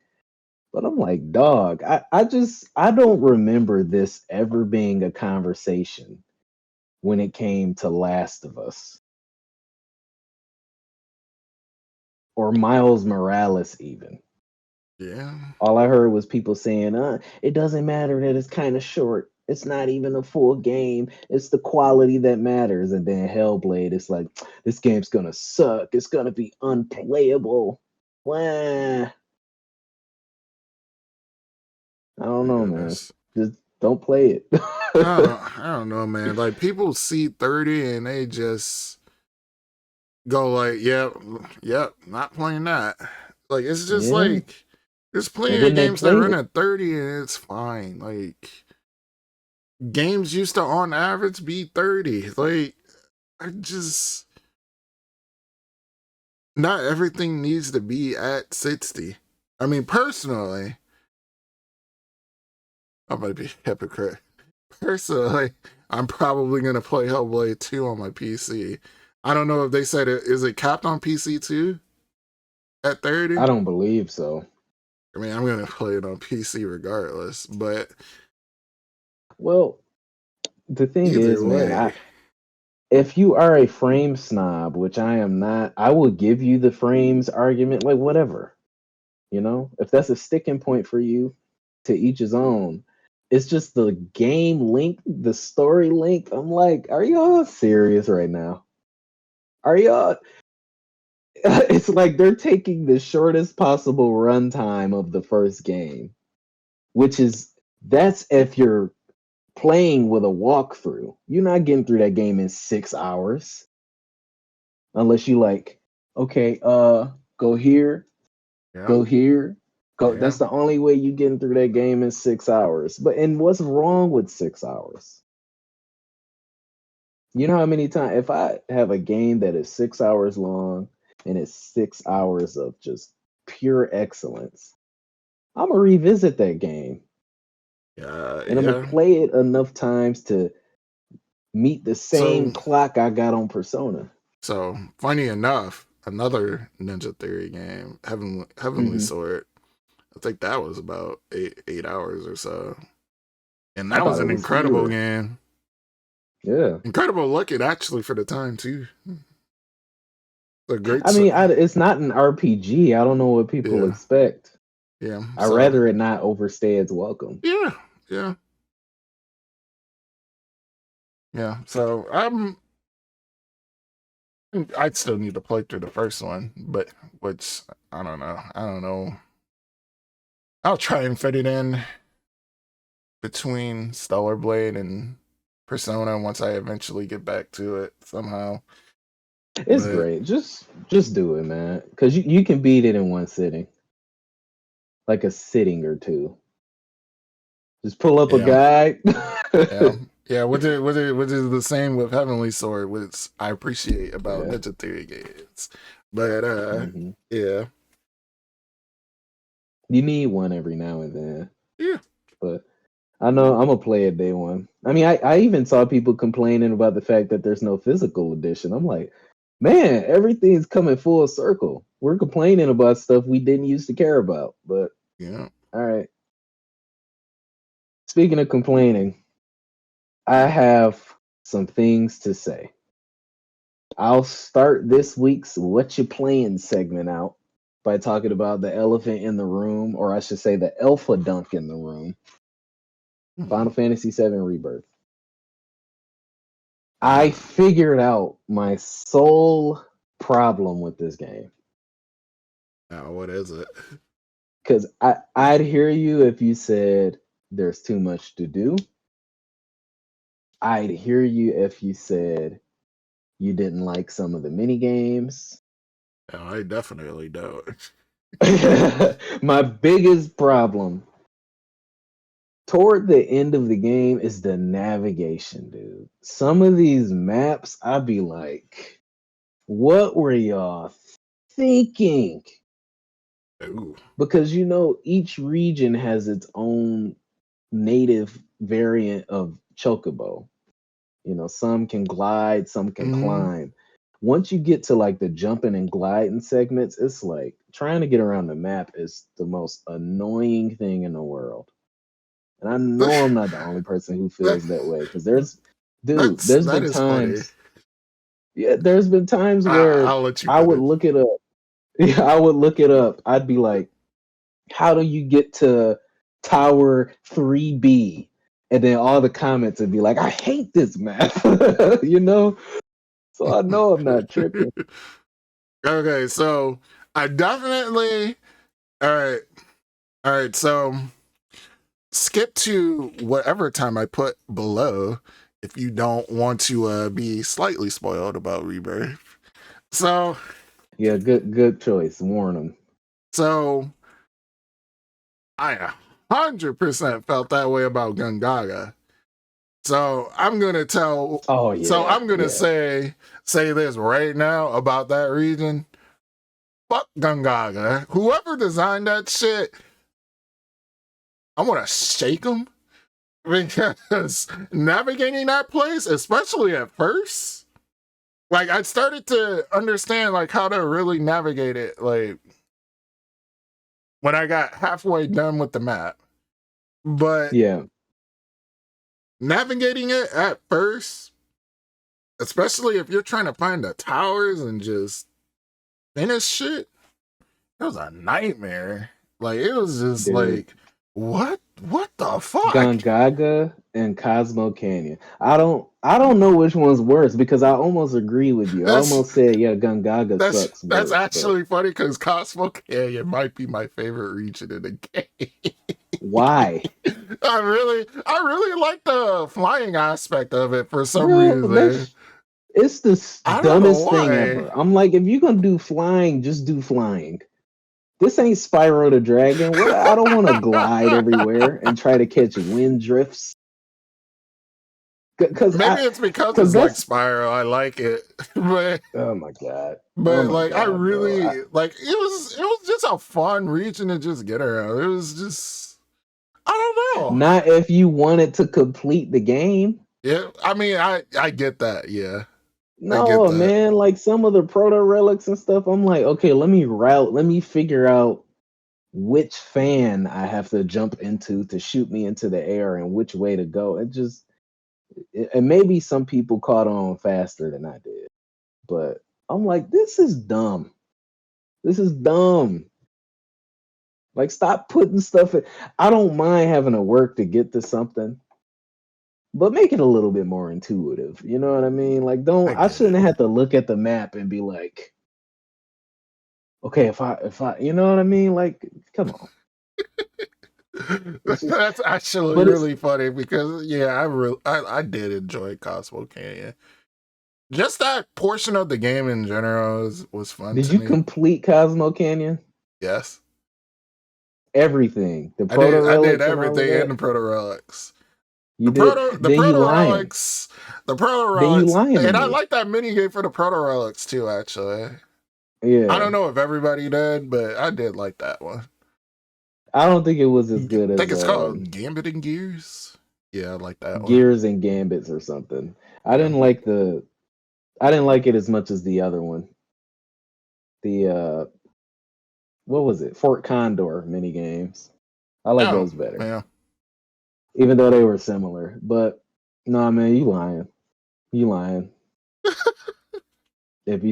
But I'm like, dog, I don't remember this ever being a conversation when it came to Last of Us. Or Miles Morales even. Yeah. All I heard was people saying, it doesn't matter that it's kind of short. It's not even a full game. It's the quality that matters. And then Hellblade, it's like, this game's gonna suck. It's gonna be unplayable. Wah. I don't know, man. Just don't play it. I don't know, man. Like, people see 30 and they just go like, yep, not playing that. Like, it's just Yeah. like, there's plenty And of then they games that played run it. at 30 and it's fine. Like, games used to on average be 30. Like, I just, not everything needs to be at 60. I mean, personally, I might be a hypocrite. Personally, I'm probably gonna play Hellblade 2 on my PC. I don't know if they said it. Is it capped on PC too at 30? I don't believe so. I mean, I'm gonna play it on PC regardless. But Well, the thing is, either man, way, if you are a frame snob, which I am not, I will give you the frames argument, like whatever. You know, if that's a sticking point for you, to each his own. It's just the game link, the story link. I'm like, are y'all serious right now? Are y'all? It's like they're taking the shortest possible runtime of the first game, which is that's if you're playing with a walkthrough. You're not getting through that game in 6 hours unless you like, okay, go here, yeah, go here, go. yeah. That's the only way you getting through that game in 6 hours. But and what's wrong with 6 hours? You know how many times if I have a game that is 6 hours long and it's 6 hours of just pure excellence, I'm gonna revisit that game and I'm gonna Yeah. play it enough times to meet the same So, clock I got on Persona. funny enough, another Ninja Theory game, Heavenly Mhm. Sword. I think that was about 8 hours or so, and I that was thought it an was incredible fewer. game. Yeah. Incredible looking, actually, for the time too. a great. I mean, it's not an RPG. I don't know what people Yeah. expect. Yeah. I'd So rather it not overstay its welcome. yeah. Yeah. Yeah. So I'd still need to play through the first one, but which I don't know. I don't know. I'll try and fit it in between Stellar Blade and Persona once I eventually get back to it somehow. It's But great. Just do it, man. Because you can beat it in one sitting. Like a sitting or two. Just pull up a yeah, guide. yeah, yeah. Which is the same with Heavenly Sword, which I appreciate about Yeah. Ninja Theory games. But Mhm. yeah, You need one every now and then. yeah. But I know I'm gonna play it day one. I mean, I even saw people complaining about the fact that there's no physical edition. I'm like, man, everything's coming full circle. We're complaining about stuff we didn't used to care about. But Yeah. all right. Speaking of complaining, I have some things to say. I'll start this week's What You Playing segment out by talking about the elephant in the room, or I should say the alpha dunk in the room. Final Fantasy VII Rebirth. I figured out my sole problem with this game. Now, what is it? Because I'd hear you if you said there's too much to do. I'd hear you if you said you didn't like some of the mini games. No, I definitely don't. My biggest problem toward the end of the game is the navigation, dude. Some of these maps, I'd be like, what were y'all thinking? Ooh. Because each region has its own native variant of chocobo. Some can glide, some can climb. Once you get to like the jumping and gliding segments, it's like trying to get around the map is the most annoying thing in the world. And I know I'm not the only person who feels that way because there's That been is funny. times, yeah, there's been times where I'll let you I would finish. look it up. Yeah, I would look it up. I'd be like, how do you get to Tower 3B? And then all the comments would be like, I hate this map. So I know I'm not tripping. Okay, so I definitely all right, so skip to whatever time I put below if you don't want to be slightly spoiled about Rebirth. So Yeah, good choice. Warn them. so I 100% felt that way about Gungaga. So I'm gonna tell. Oh So yeah, I'm gonna yeah. say this right now about that region. Fuck Gungaga. Whoever designed that shit, I want to shake him because navigating that place, especially at first, like I started to understand like how to really navigate it. Like when I got halfway done with the map, but Yeah. navigating it at first, especially if you're trying to find the towers and just finish shit, it was a nightmare. Like it was just Dude. like, what the fuck? Gongaga and Cosmo Canyon. I don't know which one's worse because I almost agree with you. I That's almost said yeah, Gongaga sucks that's worse, but actually funny because Cosmo Canyon might be my favorite region in the game. why? I really like the flying aspect of it for some Bro, reason. it's the I don't know dumbest thing why. ever. I'm like, if you're gonna do flying, just do flying. This ain't Spyro the Dragon. What I don't want to glide everywhere and try to catch wind drifts. Maybe it's because Because it's like that's Spyro. I like it, but oh my god, like I bro. really like it was just a fun region to just get around. It was just I don't know. Not if you wanted to complete the game. Yeah, I mean I get that. Yeah, I get No, that. man, like some of the proto relics and stuff, I'm like, okay, let me figure out which fan I have to jump into to shoot me into the air and which way to go. And maybe some people caught on faster than I did, but I'm like, this is dumb. This is dumb. Like, stop putting stuff in. I don't mind having to work to get to something, but make it a little bit more intuitive. You know what I mean? Like, I I get shouldn't it. have to look at the map and be like, okay, if I, you know what I mean? Like, come on. It's just, That's actually but it's, really funny because I did enjoy Cosmo Canyon. Just that portion of the game in general was fun did to you me. complete Cosmo Canyon? Yes. Everything, the proto I did relics and all of everything in that. the proto relics. You did. The proto relics, Then you lying to and I me. like that mini game for the proto relics too. Actually, I don't Yeah, know if everybody did, but I did like that one. I don't think it was as I good think as it's called Gambit and Gears. Yeah, I like that one. Gears and Gambits or something. Yeah. I didn't like it as much as the other one. The what was it? Fort Condor mini games. I like Oh, those better, yeah. even though they were similar. But no, man, you lying. You lying. If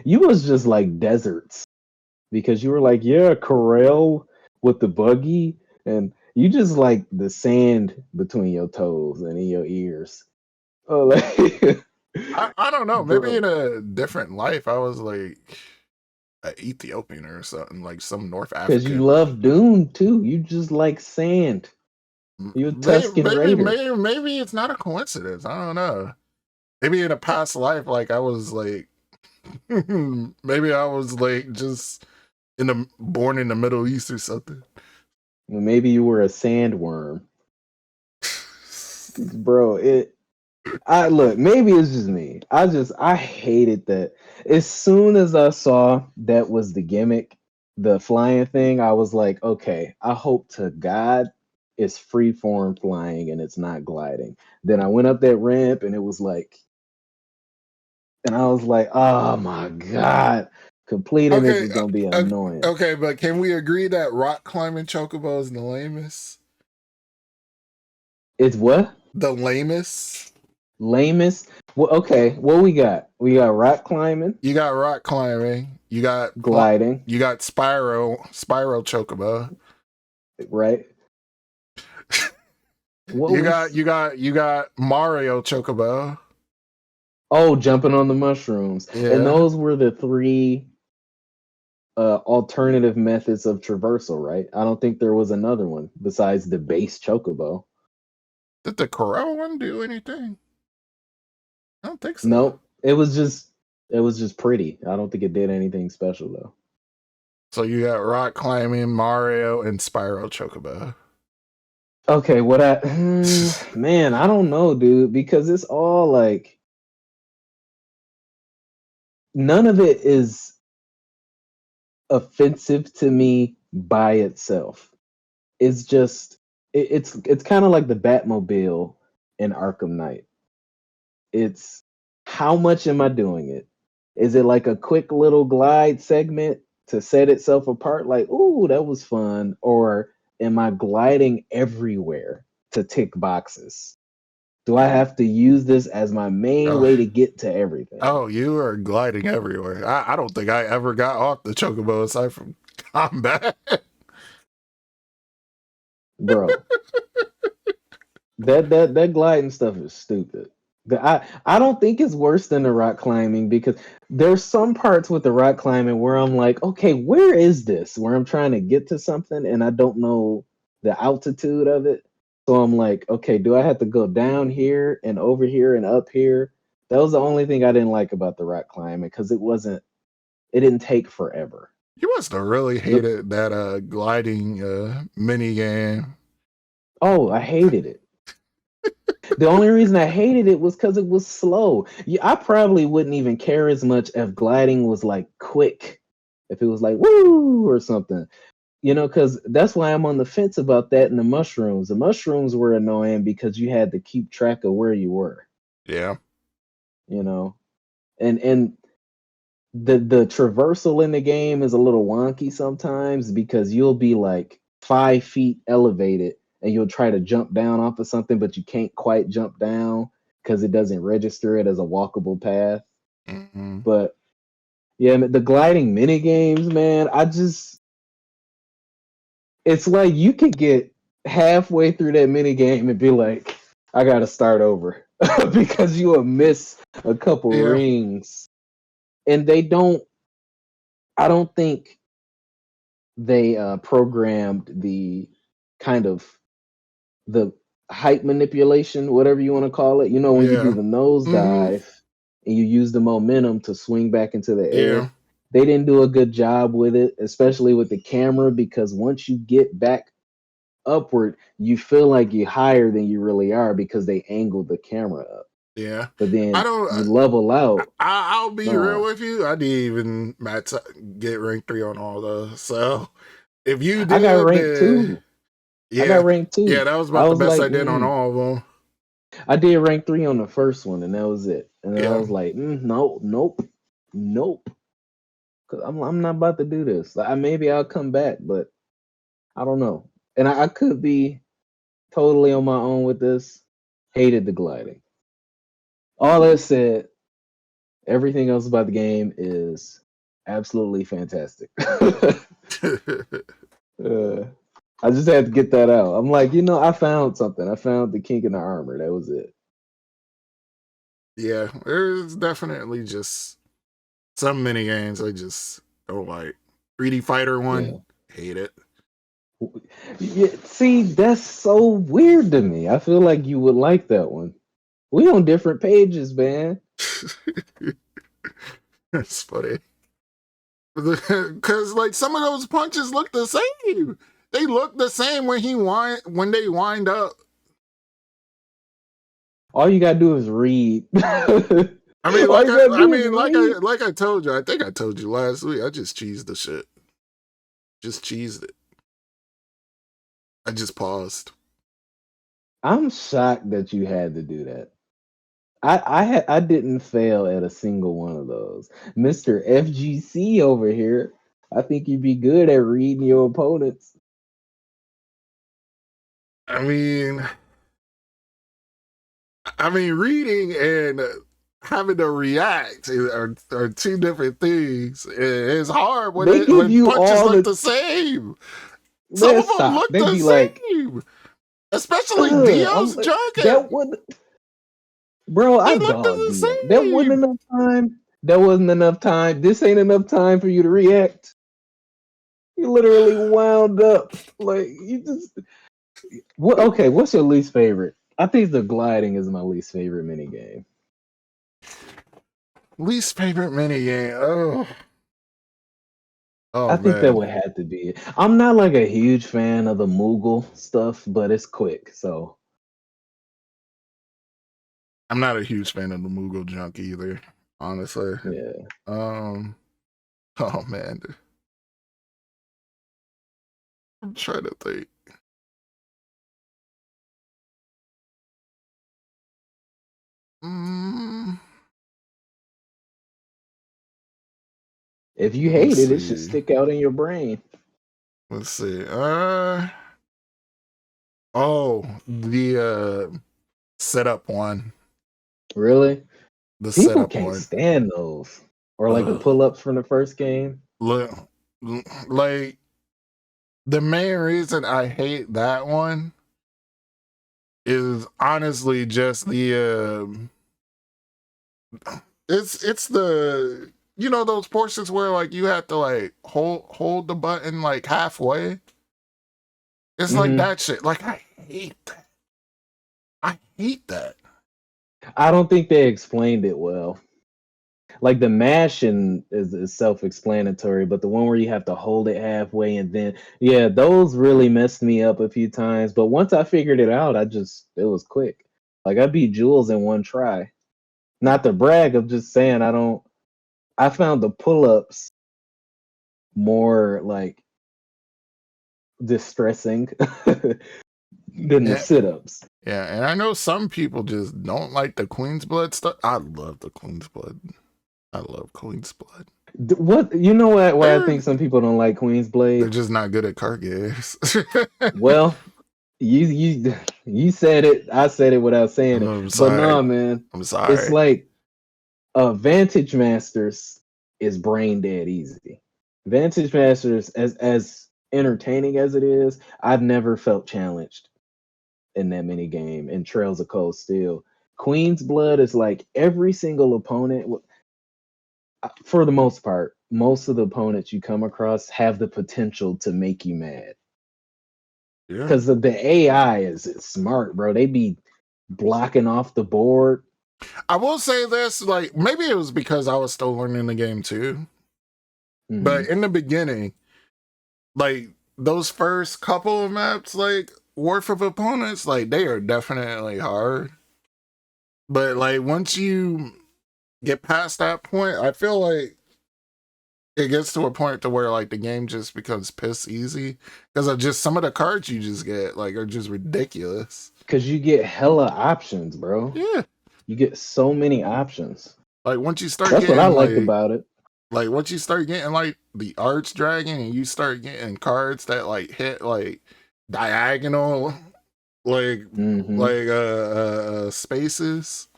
you was just like deserts because you were like, yeah, Corel with the buggy, and you just like the sand between your toes and in your ears. Oh, like, I don't know. Maybe bro, in a different life, I was like an Ethiopian or something, like some North because you African. love Doom too. You just like sand. You a Tuscan Raider. Maybe it's not a coincidence. I don't know. Maybe in a past life, like I was like, maybe I was like just born in the Middle East or something. Well, maybe you were a sandworm, bro. I look. Maybe it's just me. I hated that. As soon as I saw that was the gimmick, the flying thing, I was like, okay. I hope to God it's free form flying and it's not gliding. Then I went up that ramp and it was like, and I was like, oh my God, completing this Okay, is gonna be annoying. okay, but can we agree that rock climbing chocobo is the lamest? It's what? The lamest. Lamest. Well, okay. What we got? We got rock climbing, You got rock climbing. gliding, You got spiral chocobo. right? What was? You got Mario chocobo. Oh, jumping on the mushrooms. And Yeah. those were the three alternative methods of traversal, right? I don't think there was another one besides the base chocobo. Did the Corel one do anything? I don't think so. Nope. It was just pretty. I don't think it did anything special though. So you got rock climbing, Mario, and spiral chocobo. Okay, man, I don't know, dude, because it's all like none of it is offensive to me by itself. It's just it's kind of like the Batmobile in Arkham Knight. It's how much am I doing it? Is it like a quick little glide segment to set itself apart? Like, ooh, that was fun. Or am I gliding everywhere to tick boxes? Do I have to use this as my main Oh, way to get to everything? oh, you are gliding everywhere. I don't think I ever got off the chocobo aside from combat. Bro, that gliding stuff is stupid. I don't think it's worse than the rock climbing because there's some parts with the rock climbing where I'm like, okay, where is this? Where I'm trying to get to something and I don't know the altitude of it. So I'm like, okay, do I have to go down here and over here and up here? That was the only thing I didn't like about the rock climbing because it didn't take forever. You must have really The, hated that gliding mini game. oh, I hated it. The only reason I hated it was because it was slow. Yeah, I probably wouldn't even care as much if gliding was like quick, if it was like woo or something, because that's why I'm on the fence about that and the mushrooms. The mushrooms were annoying because you had to keep track of where you were, Yeah. you know, and the traversal in the game is a little wonky sometimes because you'll be like 5 feet elevated and you'll try to jump down off of something, but you can't quite jump down because it doesn't register it as a walkable path. Mm-hmm. But Yeah, the gliding mini games, man. It's like you could get halfway through that mini game and be like, I gotta start over because you will miss a couple Yeah. rings. And I don't think they programmed the kind of the height manipulation, whatever you want to call it. You know, when you do Yeah. the nose Mm-hmm. dive and you use the momentum to swing back into the Yeah. air, they didn't do a good job with it, especially with the camera, because once you get back upward, you feel like you're higher than you really are because they angled the camera up. Yeah. But I then don't. you level out. I'll be real No, with you. I didn't even get rank 3 on all those. So if you I got did, ranked then two. I yeah, got ranked yeah, two. that was I about the was best like, I did on all of them. I did rank 3 on the first one, and that was it. And then I Yeah. was like, no, nope. Cause I'm not about to do this. Maybe I'll come back, but I don't know. And I could be totally on my own with this. Hated the gliding. All that said, everything else about the game is absolutely fantastic. Uh, I just had to get that out. I'm like, I found something. I found the kink in the armor. That was it. Yeah, there's definitely just some mini games I just don't like. 3D Fighter Yeah. one, hate it. Yeah, see, that's so weird to me. I feel like you would like that one. We on different pages, man. It's funny. Because like some of those punches look the same. They look the same when they wind up. All you gotta do is read. I mean, All you gotta do is read. like I told you. I think I told you last week. I just cheesed the shit. Just cheesed it. I just paused. I'm shocked that you had to do that. I didn't fail at a single one of those. Mr. FGC over here, I think you'd be good at reading your opponents. I mean, reading and having to react are two different things. It's hard when They give you punches all look the the same. Some man, of them stop. look They the be like, same, especially I'm Dio's like, junket. that would bro, They I look dog the Dio. That wasn't same. enough time. That wasn't enough time. This ain't enough time for you to react. You literally wound up. Like you just what okay, what's your least favorite? I think the gliding is my least favorite mini game. Least favorite mini game. Oh, I oh think that man, would have to be it. I'm not like a huge fan of the Moogle stuff, but it's quick, so I'm not a huge fan of the Moogle junk either. Honestly. yeah. Oh man, I'm trying to think. Mm, If you let's hate it, it should see. stick out in your brain. Let's see. Oh, the setup one. Really? The People setup can't one. stand those. Or like the Ugh. pull-ups from the first game. Look, like the main reason I hate that one is honestly just the it's the those portions where like you have to like hold the button like halfway. It's like Hmm. that shit. Like I hate that. I hate that. I don't think they explained it well. Like the mashing is self-explanatory, but the one where you have to hold it halfway and then yeah, those really messed me up a few times. But once I figured it out, it was quick. Like I beat Jules in one try. Not to brag, I'm just saying I found the pull-ups more like distressing than the Yeah, sit-ups. yeah, and I know some people just don't like the Queen's Blood stuff. I love the Queen's Blood. I love Queen's Blood. What you know what why I They're think some people don't like Queen's they're Blade? just not good at card games. Well, you said it. I said it without saying it. I'm But sorry. nah, man, I'm it's sorry. like Vantage Masters is brain dead easy. Vantage Masters, as entertaining as it is, I've never felt challenged in that mini game. And Trails of Cold Steel, Queen's Blood is like every single opponent. For the most part, most of the opponents you come across have the potential to make you mad. Yeah. Because the AI is smart, bro. They be blocking off the board. I will say this, like, maybe it was because I was still learning the game too. But in the beginning, like, those first couple of maps, like, worth of opponents, like, they are definitely hard. But, like, once you get past that point, I feel like it gets to a point to where, like, the game just becomes piss easy. Because of just some of the cards you just get, like, are just ridiculous. Because you get hella options, bro. Yeah. You get so many options. Like, once you start That's getting, what I like like, about it. like, once you start getting, like, the Arch Dragon and you start getting cards that, like, hit, like, diagonal, like, spaces,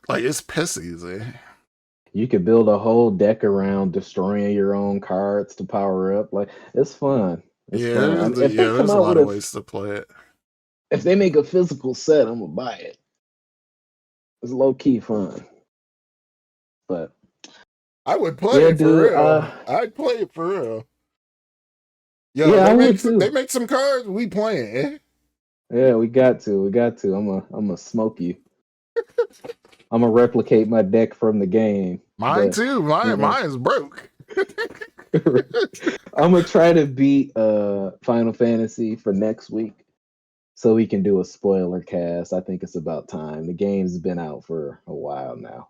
like, it's piss easy. You could build a whole deck around destroying your own cards to power up. Like, it's fun. It's fun. If they come there's a out lot with of ways to play it. if they make a physical set, I'm gonna buy it. It's low key fun. But I would play it for dude, real. I'd play it for real. Yo, yeah, they I make would too. they make some cards, we playing. Yeah, we got to. I'm gonna smoke you. I'm gonna replicate my deck from the game. Mine but, too. Mine's broke. I'm gonna try to beat Final Fantasy for next week, so we can do a spoiler cast. I think it's about time. The game's been out for a while now.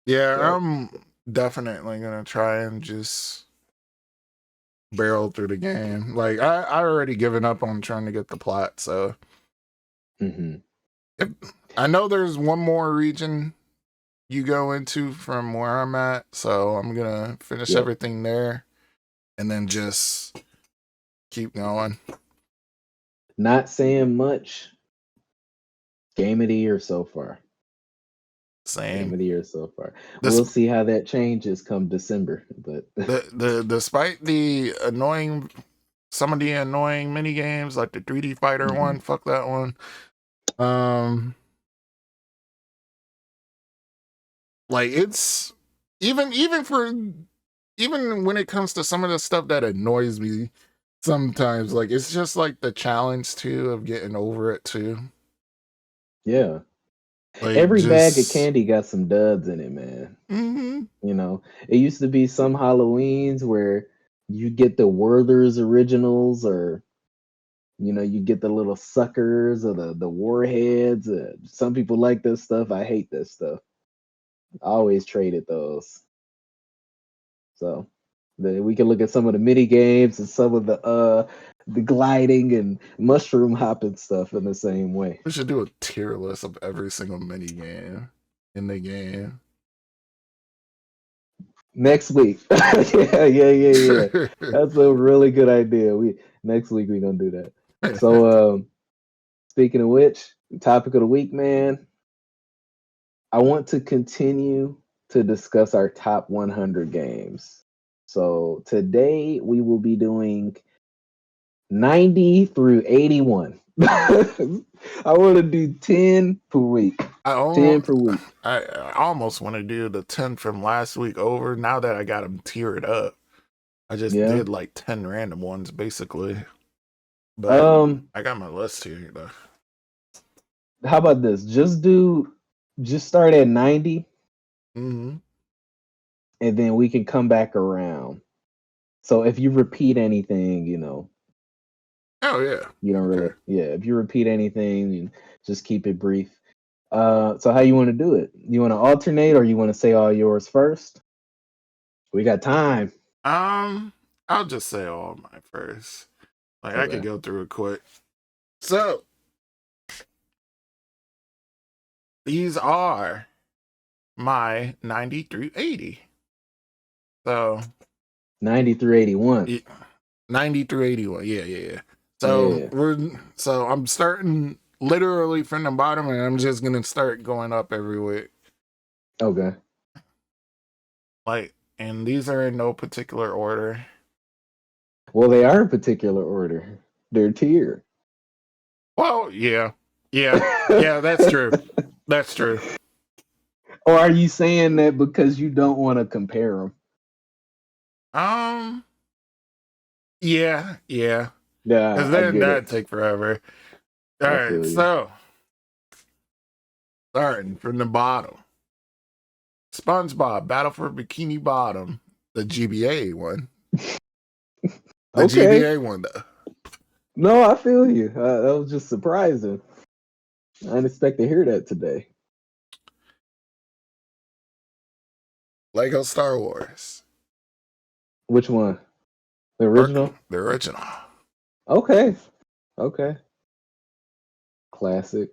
Yeah, I'm definitely gonna try and just barrel through the game. Like, I already given up on trying to get the plot, so I know there's one more region you go into from where I'm at, so I'm gonna finish everything there and then just keep going. Not saying much. Game of the year so far. Same. Game of the year so far. We'll see how that changes come December. But despite the annoying, some of the annoying mini games like the 3D Fighter one, fuck that one. Like, it's even when it comes to some of the stuff that annoys me sometimes, like, it's just like the challenge too of getting over it too. Yeah. Like, every bag of candy got some duds in it, man. You know, it used to be some Halloweens where you get the Werther's originals, or you know, you get the little suckers or the warheads. Some people like this stuff. I hate this stuff. I always traded those. So we can look at some of the mini games and some of the gliding and mushroom hopping stuff in the same way. We should do a tier list of every single mini game in the game. Next week. yeah. That's a really good idea. Next week we're gonna do that. So speaking of which, topic of the week, man. I want to continue to discuss our top 100 games. So today we will be doing 90 through 81. I want to do 10 per week. 10 per week. I almost want to do the 10 from last week over. Now that I got them tiered up, I just did like 10 random ones basically. But I got my list here though. How about this? Just start at 90. And then we can come back around. So if you repeat anything, you know. Oh yeah. You don't really if you repeat anything, you just keep it brief. So how you want to do it? You want to alternate, or you want to say all yours first? We got time. I'll just say all mine first. Like, I could go through it quick. So these are my 90 through 80. So 90 through 81. 90 through 81. Yeah. So I'm starting literally from the bottom, and I'm just gonna start going up every week. Okay. Like, And these are in no particular order. Well, they are in particular order. They're tiered. Well, yeah. Yeah, that's true. That's true. Or are you saying that because you don't want to compare them? Yeah. Yeah, Because I then get that'd it. take forever. All I right, feel you. so starting from the bottom. SpongeBob, Battle for Bikini Bottom, the GBA one. The Okay. GBA one, though. No, I feel you. That was just surprising. I didn't expect to hear that today. Lego Star Wars. Which one? The original? The original. Okay. Classic.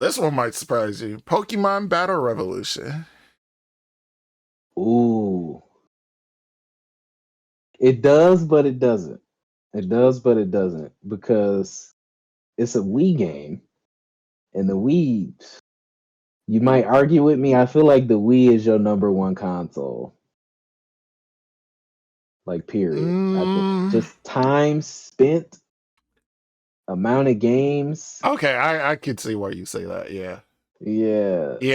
This one might surprise you. Pokemon Battle Revolution. Ooh. It does, but it doesn't. It does, but it doesn't. Because it's a Wii game. And the Wii, you might argue with me. I feel like the Wii is your number one console. Like, period. I think just time spent, amount of games. Okay, I could see why you say that. Yeah.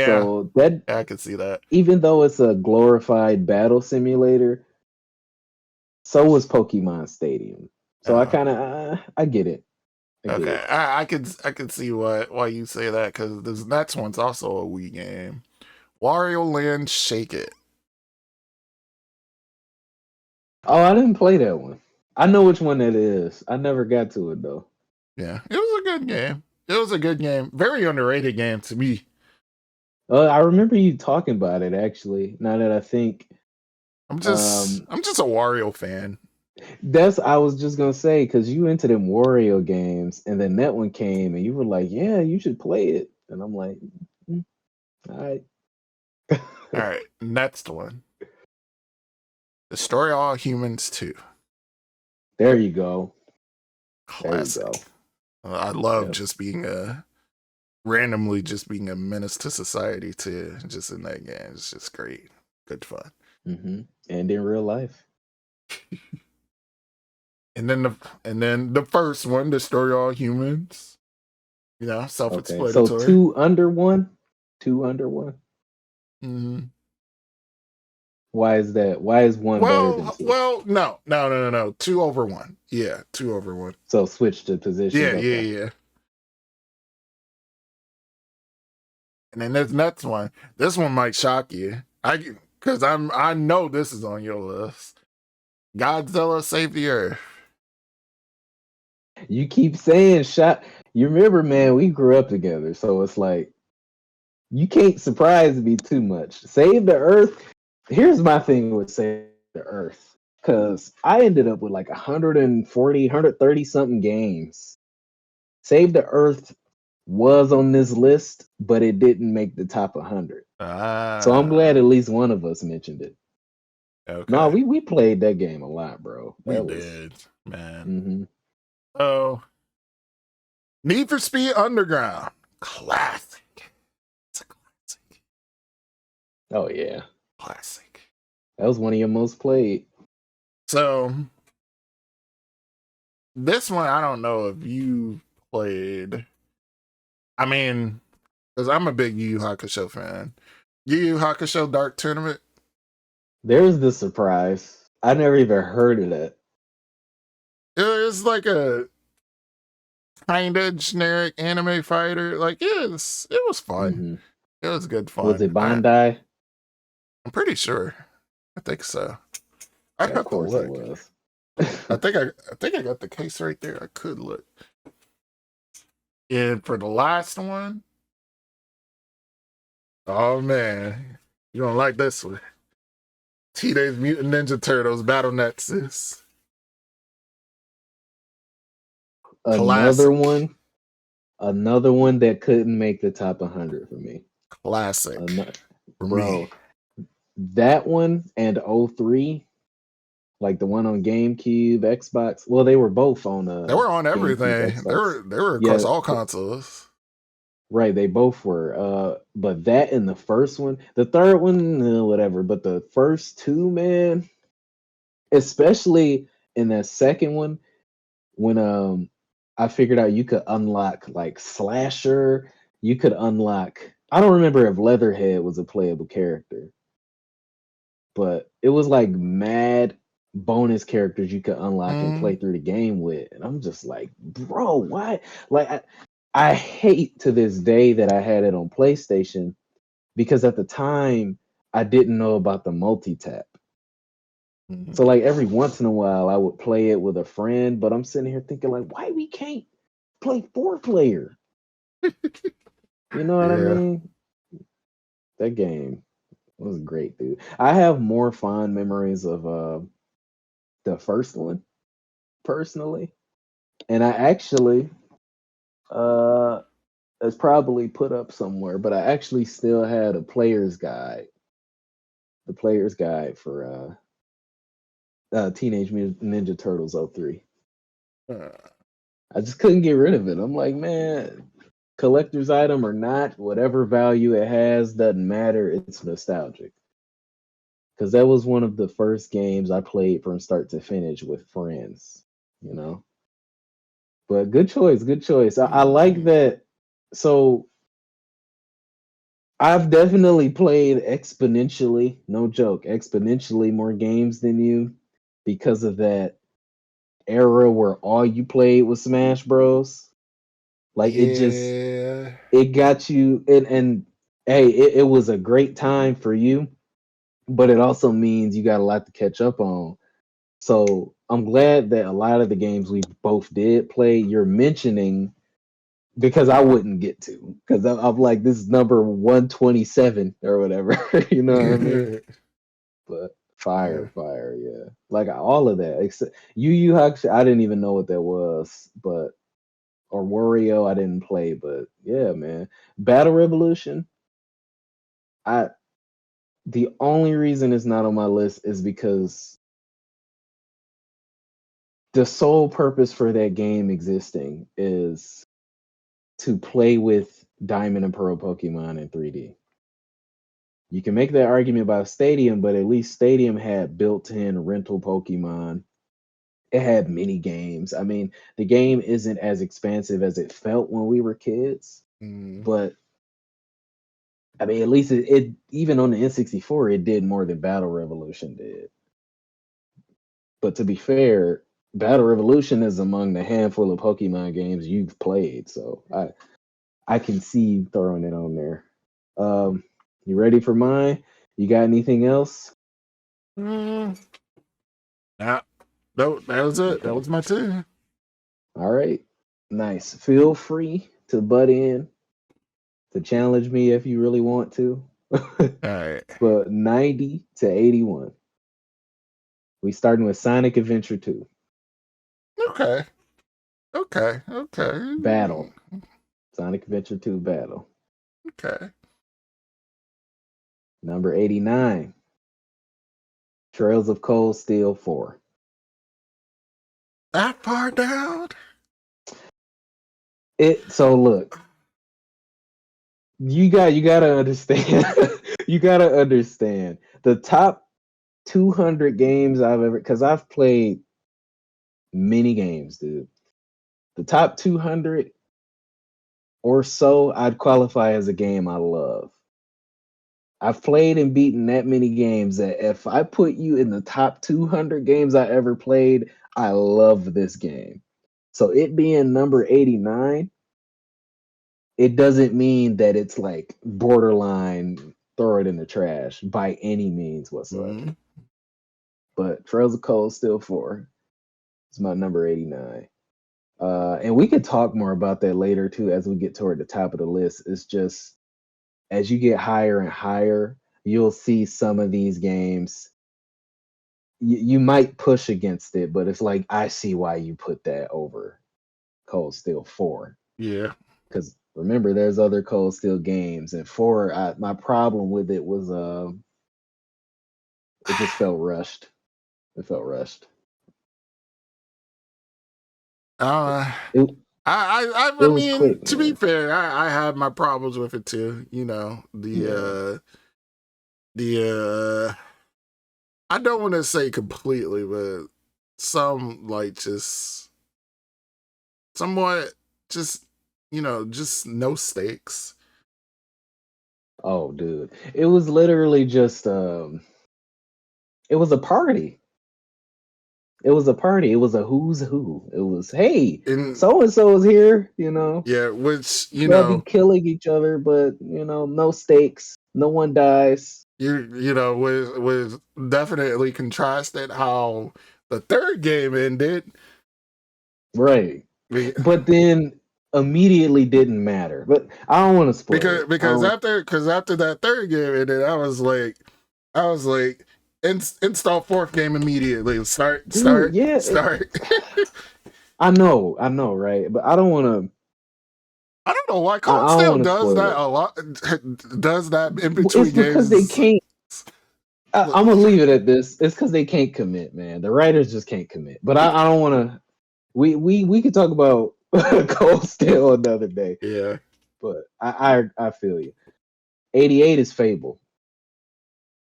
So that, I could see that. even though it's a glorified battle simulator, so was Pokemon Stadium. So I kind of I get it. Okay, I could see why you say that, because this next one's also a Wii game. Wario Land Shake It. Oh, I didn't play that one. I know which one that is. I never got to it though. Yeah, it was a good game. It was a good game. Very underrated game to me. I remember you talking about it actually. Now that I think, I'm just a Wario fan. I was just gonna say, because you into them Wario games, and then that one came, and you were like, "Yeah, you should play it," and I'm like, all right. All right, next one. Destroy All Humans 2. There you go. Classic. There you go. I love just being randomly just being a menace to society too. Just in that game, it's just great, good fun. Mm-hmm. And in real life. And then the first one, Destroy All Humans. You know, self-explanatory. So 2 under 1. 2 under 1. Mm-hmm. Why is that? Why is 1 better than 2? Well, no. 2 over 1. Yeah, 2 over 1. So switch the positions. Yeah. And then this next one. This one might shock you. Because I know this is on your list. Godzilla Save the Earth. You keep saying shot. You remember, man, we grew up together, so it's like you can't surprise me too much. Save the Earth. Here's my thing with Save the Earth, because I ended up with like 140, 130 something games. Save the Earth was on this list, but it didn't make the top 100. So I'm glad at least one of us mentioned it. Okay. No, we played that game a lot, bro. Did, man. Mm-hmm. So, Need for Speed Underground. Classic. It's a classic. Oh, yeah. Classic. That was one of your most played. So, this one, I don't know if you played. I mean, because I'm a big Yu Yu Hakusho fan. Yu Yu Hakusho Dark Tournament. There's the surprise. I never even heard of that. It's like a kind of generic anime fighter. Like, it was fun. Mm-hmm. It was good fun. Was it Bandai? I'm pretty sure. I think so. I Yeah, of course it was. I think I got the case right there. I could look. And for the last one, oh man, you don't like this one. Teenage Mutant Ninja Turtles Battle Nexus. Another one that couldn't make the top 100 for me. Classic. Bro, that one and 03, like the one on GameCube, Xbox. Well, they were both on they were on everything. They were across all consoles. Right, they both were. But that in the first one, the third one, whatever. But the first two, man, especially in that second one, when I figured out you could unlock like slasher, you could unlock. I don't remember if Leatherhead was a playable character, but it was like mad bonus characters you could unlock and Mm, play through the game with. And I'm just like, bro, why? Like, I hate to this day that I had it on PlayStation because at the time I didn't know about the multi tap. So mhm. like every once in a while I would play it with a friend, but I'm sitting here thinking like, why we can't play 4 player? You know what I Yeah. mean? That game was great, dude. I have more fond memories of the first one personally, and I actually uh it's probably put up somewhere, but I actually still had a player's guide, the player's guide for Teenage Mutant Ninja Turtles '03. Uh, I just couldn't get rid of it. I'm like, man, collector's item or not, whatever value it has doesn't matter. It's nostalgic. Because that was one of the first games I played from start to finish with friends, you know? But good choice, good choice. I like mm, that. So I've definitely played exponentially, no joke, exponentially more games than you because of that era where all you played was Smash Bros. Like yeah. it got you and hey, it was a great time for you, but it also means you got a lot to catch up on. So I'm glad that a lot of the games we both did play, you're mentioning because I wouldn't get to because I'm like this is number 127 or whatever, you know what I mean? But Yeah. fire, yeah, like all of that except Yu Hakusho, I didn't even know what that was, but or Wario, I didn't play, but yeah, man, Battle Revolution. I The only reason it's not on my list is because the sole purpose for that game existing is to play with Diamond and Pearl Pokemon in 3D. You can make that argument about Stadium, but at least Stadium had built-in rental Pokemon. It had mini games. I mean, the game isn't as expansive as it felt when we were kids, Mm, but I mean, at least it even on the N64, it did more than Battle Revolution did. But to be fair, Battle Revolution is among the handful of Pokemon games you've played, so I can see you throwing it on there. Um, you ready for mine? You got anything else? mm. Nah, that was it. That Okay. was my two. All right. Nice. Feel free to butt in to challenge me if you really want to. All right. But 90 to 81. We starting with Sonic Adventure 2. Okay. Okay. Okay. Battle. Sonic Adventure 2 Battle. Okay. Number 89. Trails of Cold Steel 4. That far down? So look, you gotta understand. You gotta understand the top 200 games I've ever because I've played many games, dude. The top 200 or so I'd qualify as a game I love. I've played and beaten that many games that if I put you in the top 200 games I ever played, I love this game. So it being number 89, it doesn't mean that it's like borderline throw it in the trash by any means whatsoever. Mm, But Trails of Cold Steel 4 is my number 89. And we could talk more about that later too as we get toward the top of the list. It's just as you get higher and higher, you'll see some of these games. You might push against it, but it's like I see why you put that over Cold Steel 4. yeah. Because remember, there's other Cold Steel games, and 4. My problem with it was it just felt rushed. It felt rushed. Uh, It I It was mean, quick, to be man. fair, I have my problems with it too. You know, the I don't want to say completely, but some like just somewhat just just no stakes. Oh, dude, it was literally just it was a party. It was a party. It was a who's who. It was, hey, And so and so is here. You know, yeah, which they'll be killing each other, but no stakes. No one dies. you know was definitely contrasted how the third game ended. Right. But then immediately didn't matter. But I don't want to spoil it. I Because don't, after that third game ended, I was like install fourth game immediately. dude, yeah, Start. I know, right? But I don't want to. I don't know why I Cold don't Steel want to does spoil that it. a lot. Does that in It's between because they games. can't. I'm gonna leave it at this. It's because they can't commit, man. The writers just can't commit. But I don't want to. We could talk about Cold Steel another day. Yeah. But I feel you. 88 is Fable.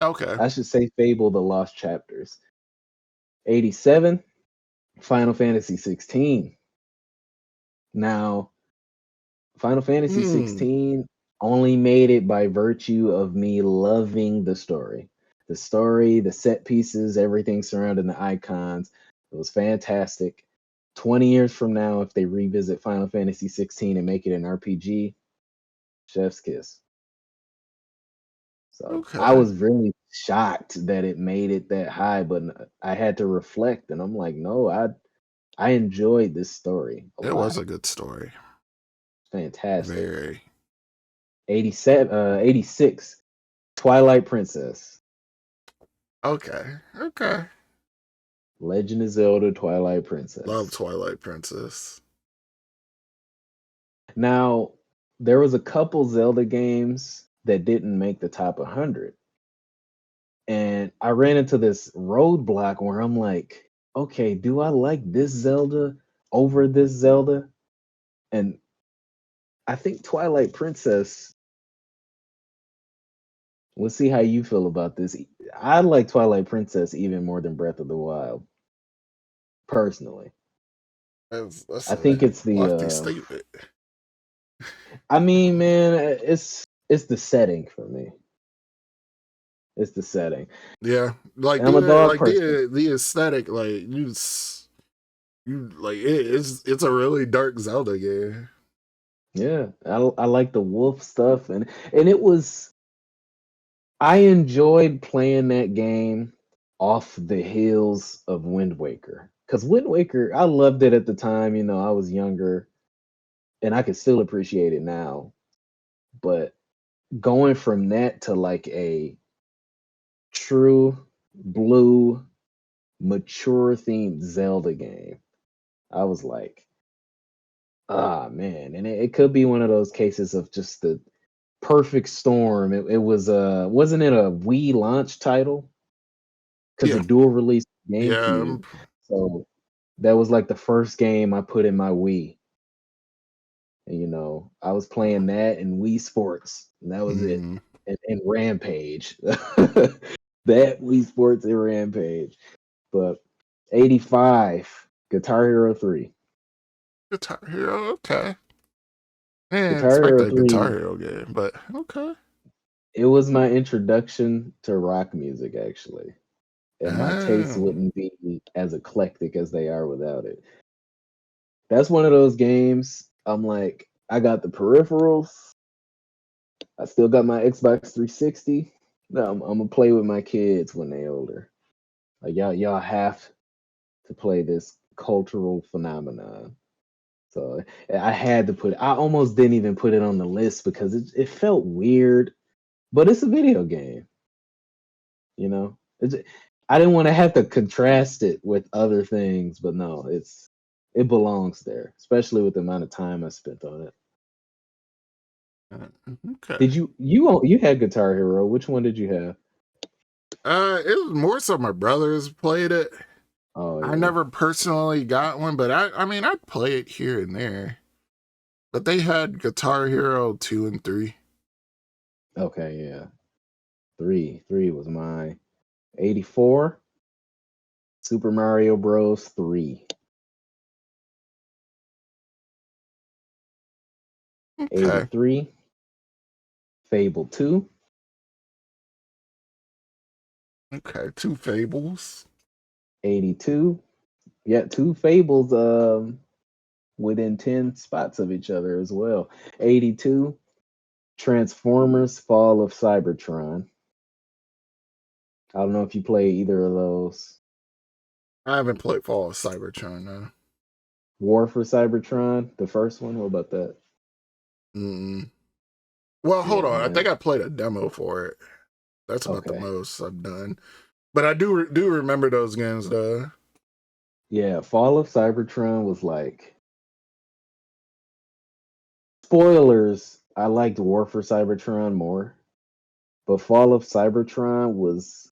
Okay. I should say Fable: The Lost Chapters. 87, Final Fantasy 16. Now, Final Fantasy Hmm. 16 only made it by virtue of me loving the story. The story, the set pieces, everything surrounding the icons. It was fantastic. 20 years from now, if they revisit Final Fantasy 16 and make it an RPG, chef's kiss. So I Okay. was really shocked that it made it that high, but I had to reflect, and I'm like, no, I enjoyed this story a It was lot. a good story. Fantastic. Very. 87, 86, Twilight Princess, Okay. Okay. Legend of Zelda, Twilight Love Princess. Twilight Princess. Now, there was a couple Zelda games that didn't make the top 100, and I ran into this roadblock where I'm like, okay, do I like this Zelda over this Zelda? And I think Twilight Princess. We'll see how you feel about this. I like Twilight Princess even more than Breath of the Wild, personally. That's I a think it's the. lofty statement. I mean, man, it's the setting for me. It's the setting. Yeah, like And I'm a dog person. the aesthetic, like you like it's a really dark Zelda game. Yeah, I like the wolf stuff, and it was. I enjoyed playing that game off the heels of Wind Waker, because Wind Waker, I loved it at the time. I was younger, and I can still appreciate it now. But going from that to like a true blue mature themed Zelda game, I was like, ah man. And it could be one of those cases of just the perfect storm. It was wasn't it a Wii launch title? Because Yeah, it dual released yeah, GameCube. So that was like the first game I put in my Wii. And I was playing that and Wii Sports, and that was it. mm, And Rampage. That Wii Sports and Rampage. But 85, Guitar Hero 3. Guitar Hero. Okay, I didn't Guitar expect Hero that Guitar 3, Hero game, but okay. it was my introduction to rock music, actually. And my tastes Oh, wouldn't be as eclectic as they are without it. That's one of those games. I'm like, I got the peripherals. I still got my Xbox 360. No, I'm gonna play with my kids when they older. Like y'all have to play this cultural phenomenon. So I had to put it. I almost didn't even put it on the list because it felt weird, but it's a video game. You know, I didn't want to have to contrast it with other things, but no, it belongs there, especially with the amount of time I spent on it. okay. Did you had Guitar Hero? Which one did you have? It was more so my brothers played it. Oh I yeah, never personally got one, but I mean I'd play it here and there. But they had Guitar Hero 2 and 3. Okay, yeah. Three was mine. 84, Super Mario Bros. 3. Okay. 83, Fable 2. Okay. 2 Fables. 82. Yeah, 2 Fables within 10 spots of each other as well. 82, Transformers Fall of Cybertron. I don't know if you play either of those. I haven't played Fall of Cybertron now. War for Cybertron, the first one. What about that? Mm-mm. Well, hold Yeah, on. I man. think I played a demo for it. That's about the Okay. most I've done. But I do remember those games though. Yeah, Fall of Cybertron was like spoilers. I liked War for Cybertron more, but Fall of Cybertron was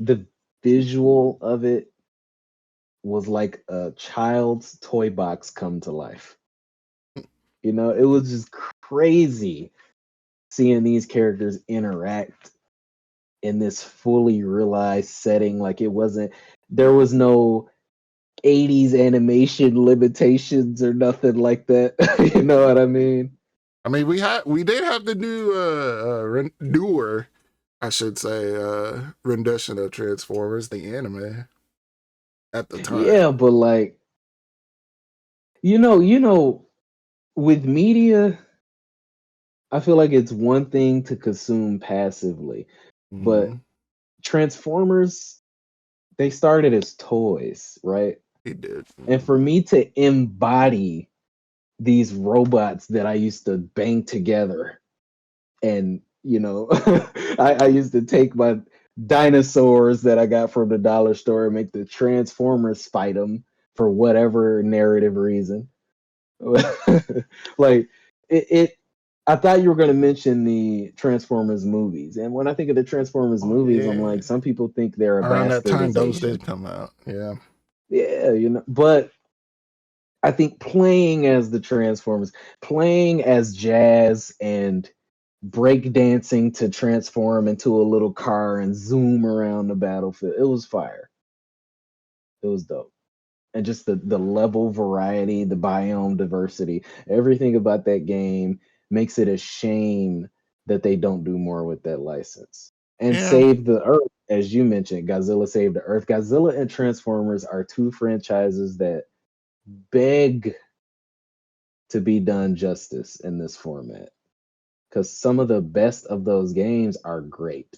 the visual of it was like a child's toy box come to life. You know, it was just crazy seeing these characters interact in this fully realized setting. Like there was no 80s animation limitations or nothing like that. You know what I mean? I mean, we did have the newer, I should say, rendition of Transformers, the anime at the Yeah, time. but like, you know, with media, I feel like it's one thing to consume passively, but Mm-hmm. Transformers, they started as toys, right? He did. And for me to embody these robots that I used to bang together, and I used to take my dinosaurs that I got from the dollar store and make the Transformers fight them for whatever narrative reason. Like it I thought you were going to mention the Transformers movies. And when I think of the Transformers Oh movies, I'm yeah. like, some people think they're a Around that time, those bastardization. did come out. Yeah. Yeah, but I think playing as the Transformers, playing as Jazz and breakdancing to transform into a little car and zoom around the battlefield, it was fire. It was dope. And just the level variety, the biome diversity, everything about that game makes it a shame that they don't do more with that license. And Yeah. Save the Earth, as you mentioned, Godzilla Save the Earth. Godzilla and Transformers are two franchises that beg to be done justice in this format. Because some of the best of those games are great.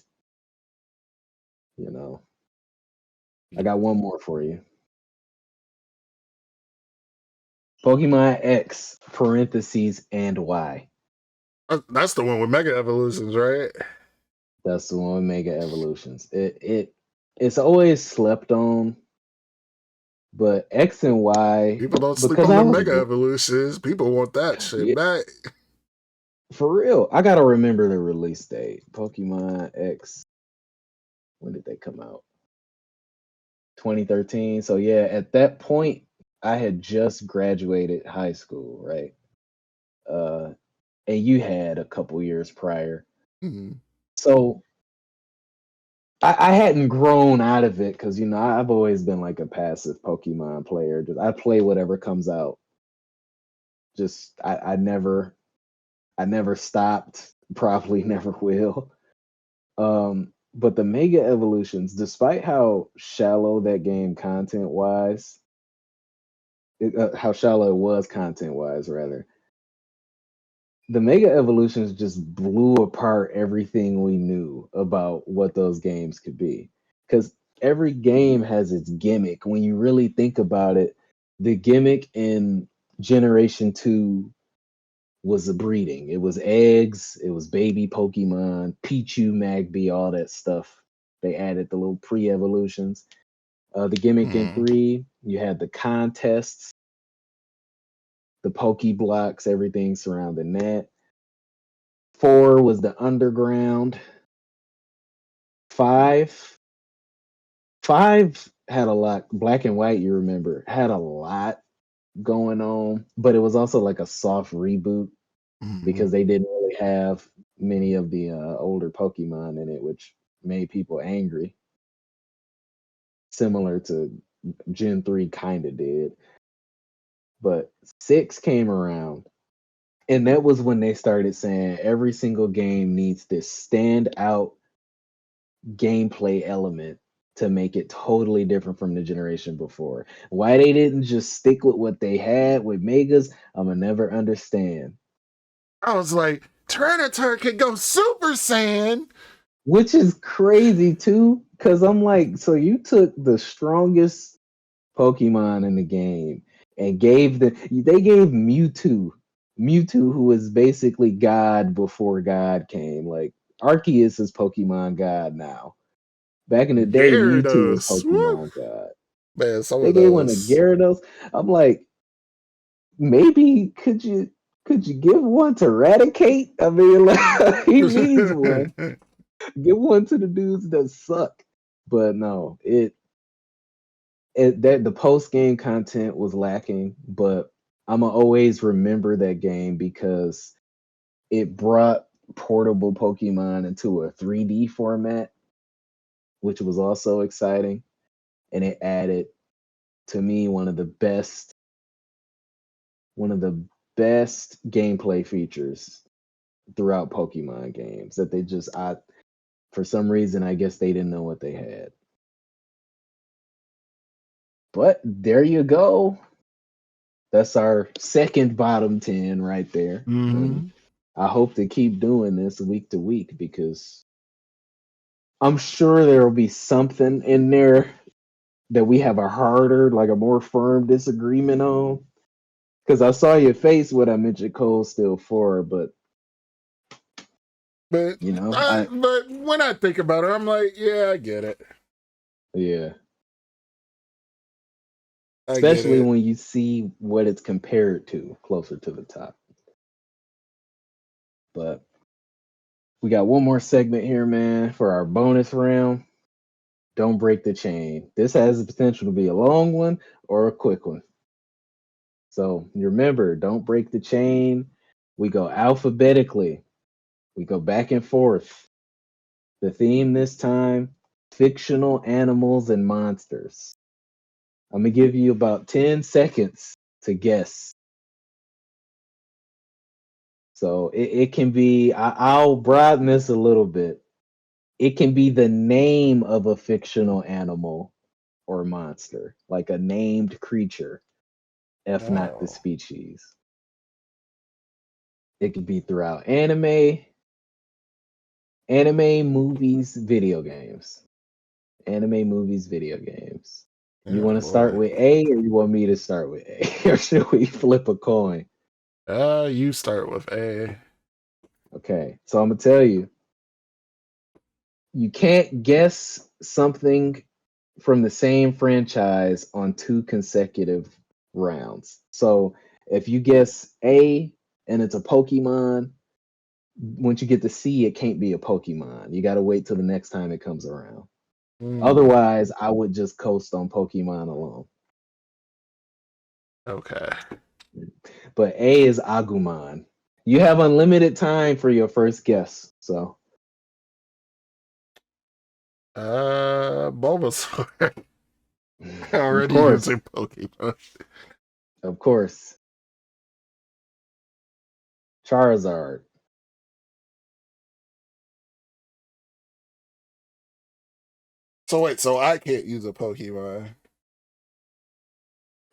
You know, I got one more for you. Pokemon X parentheses and Y. That's the one with Mega Evolutions, right? That's the one with Mega Evolutions. It's always slept on, but X and Y, People don't sleep because on I the was Mega Evolutions. People want that shit yeah, back. for real. I gotta remember the release date. Pokemon X. When did they come out? 2013. So yeah, at that point, I had just graduated high school, right? Uh, and you had a couple years prior. Mhm. So I hadn't grown out of it because I've always been like a passive Pokemon player. Just I play whatever comes out. Just I never stopped. Probably never will. But the Mega Evolutions, despite how shallow that game content wise, how shallow it was content wise, rather, the Mega Evolutions just blew apart everything we knew about what those games could be. Because every game has its gimmick. When you really think about it, the gimmick in Generation 2 was the breeding. It was eggs, it was baby Pokemon, Pichu, Magby, all that stuff. They added the little pre evolutions. The gimmick in Mhm. 3, you had the contests, the Poke Blocks, everything surrounding that. 4 was the underground. 5 5 had a lot. Black and White, you remember, had a lot going on, but it was also like a soft reboot because they didn't really have many of the older Pokemon in it, which made people angry. Similar to Gen 3 kind of did. But 6 came around, and that was when they started saying every single game needs this standout gameplay element to make it totally different from the generation before. Why they didn't just stick with what they had with Megas, I'm gonna never understand. I was like, Tyranitar can go Super Saiyan. Which is crazy too, because I'm like, so you took the strongest Pokemon in the game and they gave Mewtwo, who is basically God before God came. Like Arceus is Pokemon God now. Back in the day, Mewtwo was Gyarados. Woo. Pokemon God. Man, some They of gave one to those. Gyarados. I'm like, maybe could you give one to Eradicate? I mean, like he needs one. Give one to the dudes that suck. But no, that the post game content was lacking, but I'm gonna always remember that game because it brought portable Pokemon into a 3D format, which was also exciting, and it added to me one of the best gameplay features throughout Pokemon games that they just I for some reason I guess they didn't know what they had. But there you go. That's our second bottom 10 right there. And I hope to keep doing this week to week because I'm sure there will be something in there that we have a harder, like a more firm disagreement on. Because I saw your face when I mentioned Cold Steel 4, but But you know, but when I think about it, I'm like, yeah, I get it. yeah. I get Especially it. when you see what it's compared to closer to the top. But we got one more segment here, man, for our bonus round. Don't break the chain. This has the potential to be a long one or a quick one. So remember, don't break the chain. We go alphabetically. We go back and forth. The theme this time, fictional animals and monsters. I'm gonna give you about 10 seconds to guess. So it can be, I'll broaden this a little bit. It can be the name of a fictional animal or monster, like a named creature, if not the Oh. species. It could be throughout anime, movies, video games. Anime, movies, video games. You Oh want to start boy. with A or you want me to start with A? Or should we flip a coin? You start with A. Okay, so I'm gonna tell you, you can't guess something from the same franchise on 2 consecutive rounds. So if you guess A and it's a Pokemon, once you get to C, it can't be a Pokemon. You got to wait till the next time it comes around. Otherwise, I would just coast on Pokemon alone. Okay. But A is Agumon. You have unlimited time for your first guess. So Bulbasaur. of Already course, using Pokemon. of course. Charizard. So wait, so I can't use a Pokemon.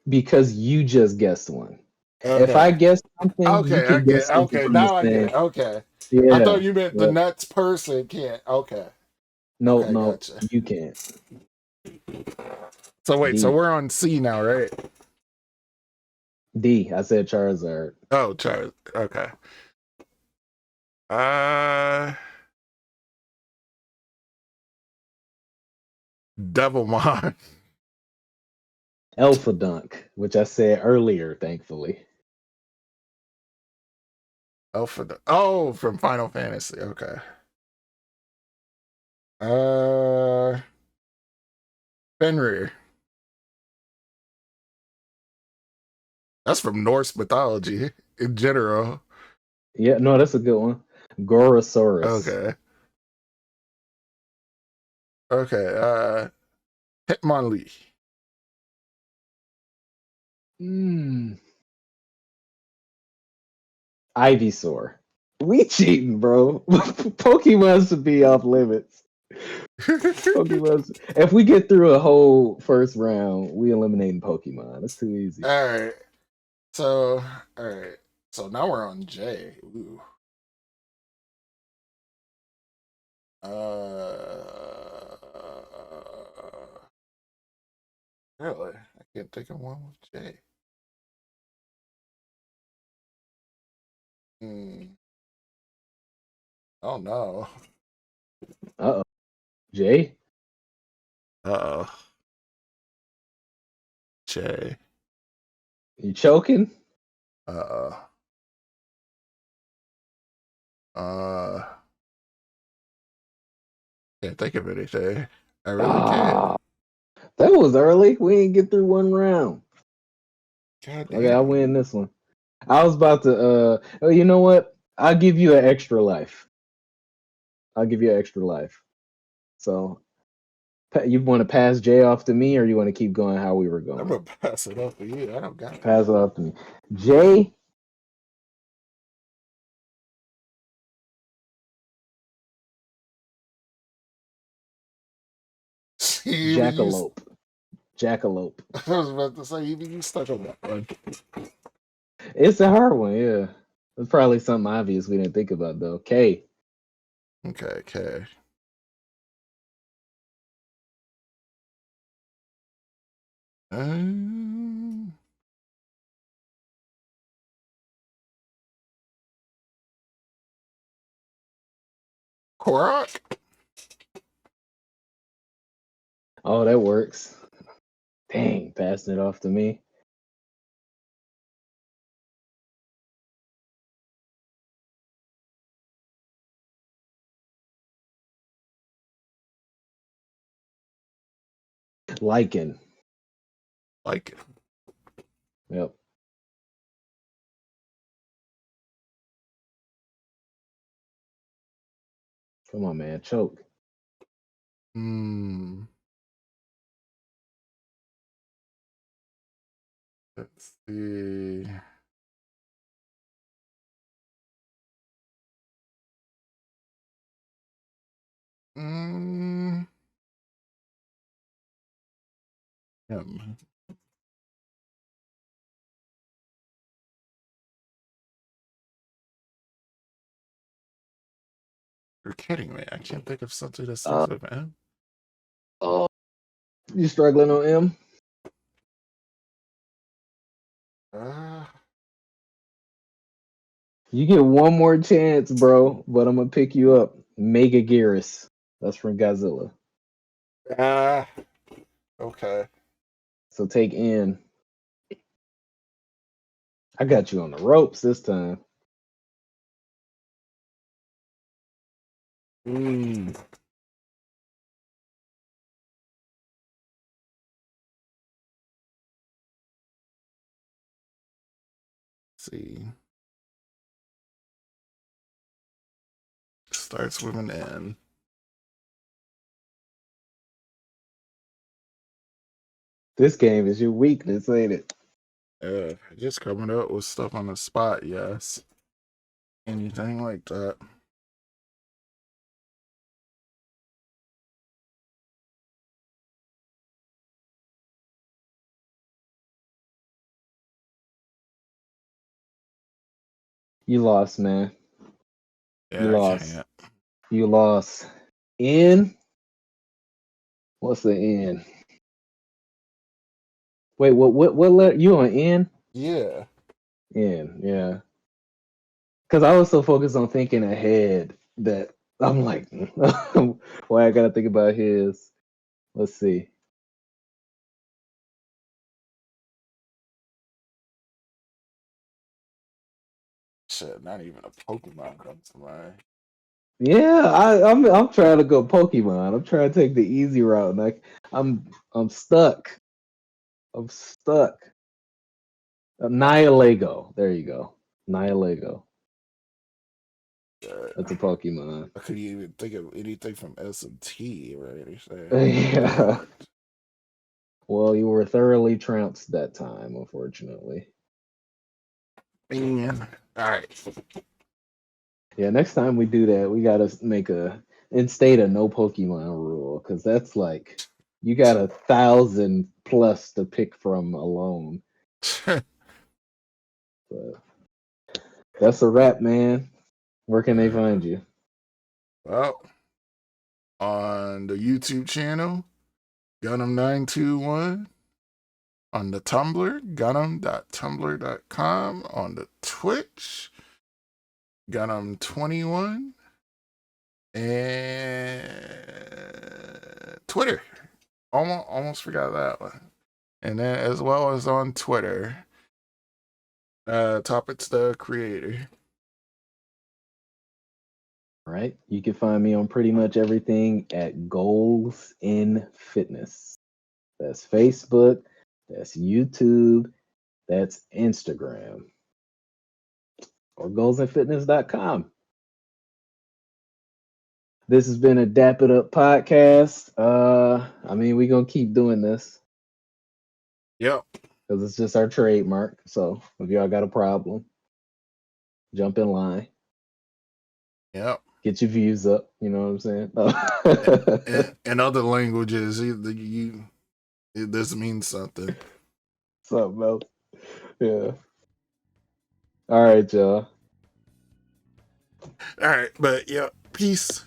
Because you just guessed one. If I Okay. guess something, you Okay, I can get guess something okay, from the now I get same. it. Okay. I thought Yeah. you meant the Yep. next person can't. Okay. Nope, Okay, nope. gotcha. You can't. So wait, so D. we're on C now, right? D. I said Charizard. Oh, Charles. Okay. Uh Devilmon. Alpha Dunk, which I said earlier, thankfully. Alpha. Oh, from Final Fantasy. Okay. Uh Fenrir. That's from Norse mythology in general. Yeah, no, that's a good one. Gorosaurus. Okay. Okay. Hitmonlee. Ivysaur. We cheating, bro. Pokemon should be off limits. Pokemon. If we get through a whole first round, we eliminating Pokemon. It's too easy. All right. So, all right. So now we're on J. Ooh. Really? I can't think of one with J. Oh no. Uh oh. Jay? Uh-oh. J. You choking? Uh-oh. Can't think of anything. I really can't. That was early. We didn't get through one round. God Okay, I damn. win this one. I was about to oh, you know what? I'll give you an extra life. I'll give you an extra life. So you want to pass Jay off to me, or you want to keep going how we were going? I'm gonna pass it off to you. I don't got it. Pass it off to me. Jay. Jackalope. Jackalope. I was about to say, you stuck on that one. It's a hard one, yeah. It's probably something obvious we didn't think about though. K. Okay. Korok? Oh, that works. Dang, passing it off to me. Lichen. Like it. Yep. Come on, man. Choke. Let's see. Him. You're kidding me. I can't think of something that starts with M. Oh, you struggling on M? You get one more chance, bro, but I'm gonna pick you up. Mega Gearus. That's from Godzilla. Okay. So take N. I got you on the ropes this time. See. Starts with an N. This game is your weakness, ain't it? Just coming up with stuff on the spot, yes. Anything like that. You lost, man. Yeah, You I lost. can't. You lost. N? What's the N? Wait, what letter? You on N? Yeah. N, yeah. Because I was so focused on thinking ahead that I'm like, why I gotta think about his. Let's see. Shit, not even a Pokemon comes to mind. Yeah, I'm trying to go Pokemon. I'm trying to take the easy route. Like I'm stuck. I'm stuck. Nihilego. There you go. Nihilego. Uh, That's a Pokemon. I couldn't even think of anything from S&T or anything. Yeah. Well, you were thoroughly trounced that time, unfortunately. Man. All right. Yeah, next time we do that, we gotta make instate a no Pokemon rule, because that's like you got 1,000 plus to pick from alone. But that's a wrap, man. Where can they find you? Well, on the YouTube channel, Gunnm921. On the Tumblr, gunnm.tumblr.com. On the Twitch, Gunnm21. And Twitter. Almost forgot that one. And then as well as on Twitter, Topics the Creator. Right? You can find me on pretty much everything at Goals in Fitness. That's Facebook, that's YouTube, that's Instagram, or goalsinfitness.com. This has been a Dap It Up podcast. I mean, we're gonna keep doing this. Yep. Because it's just our trademark. So if y'all got a problem, jump in line. Yep. Get your views up. You know what I'm saying? In other languages, this means something. Something else. Yeah. All right, y'all. All right, but yeah, peace.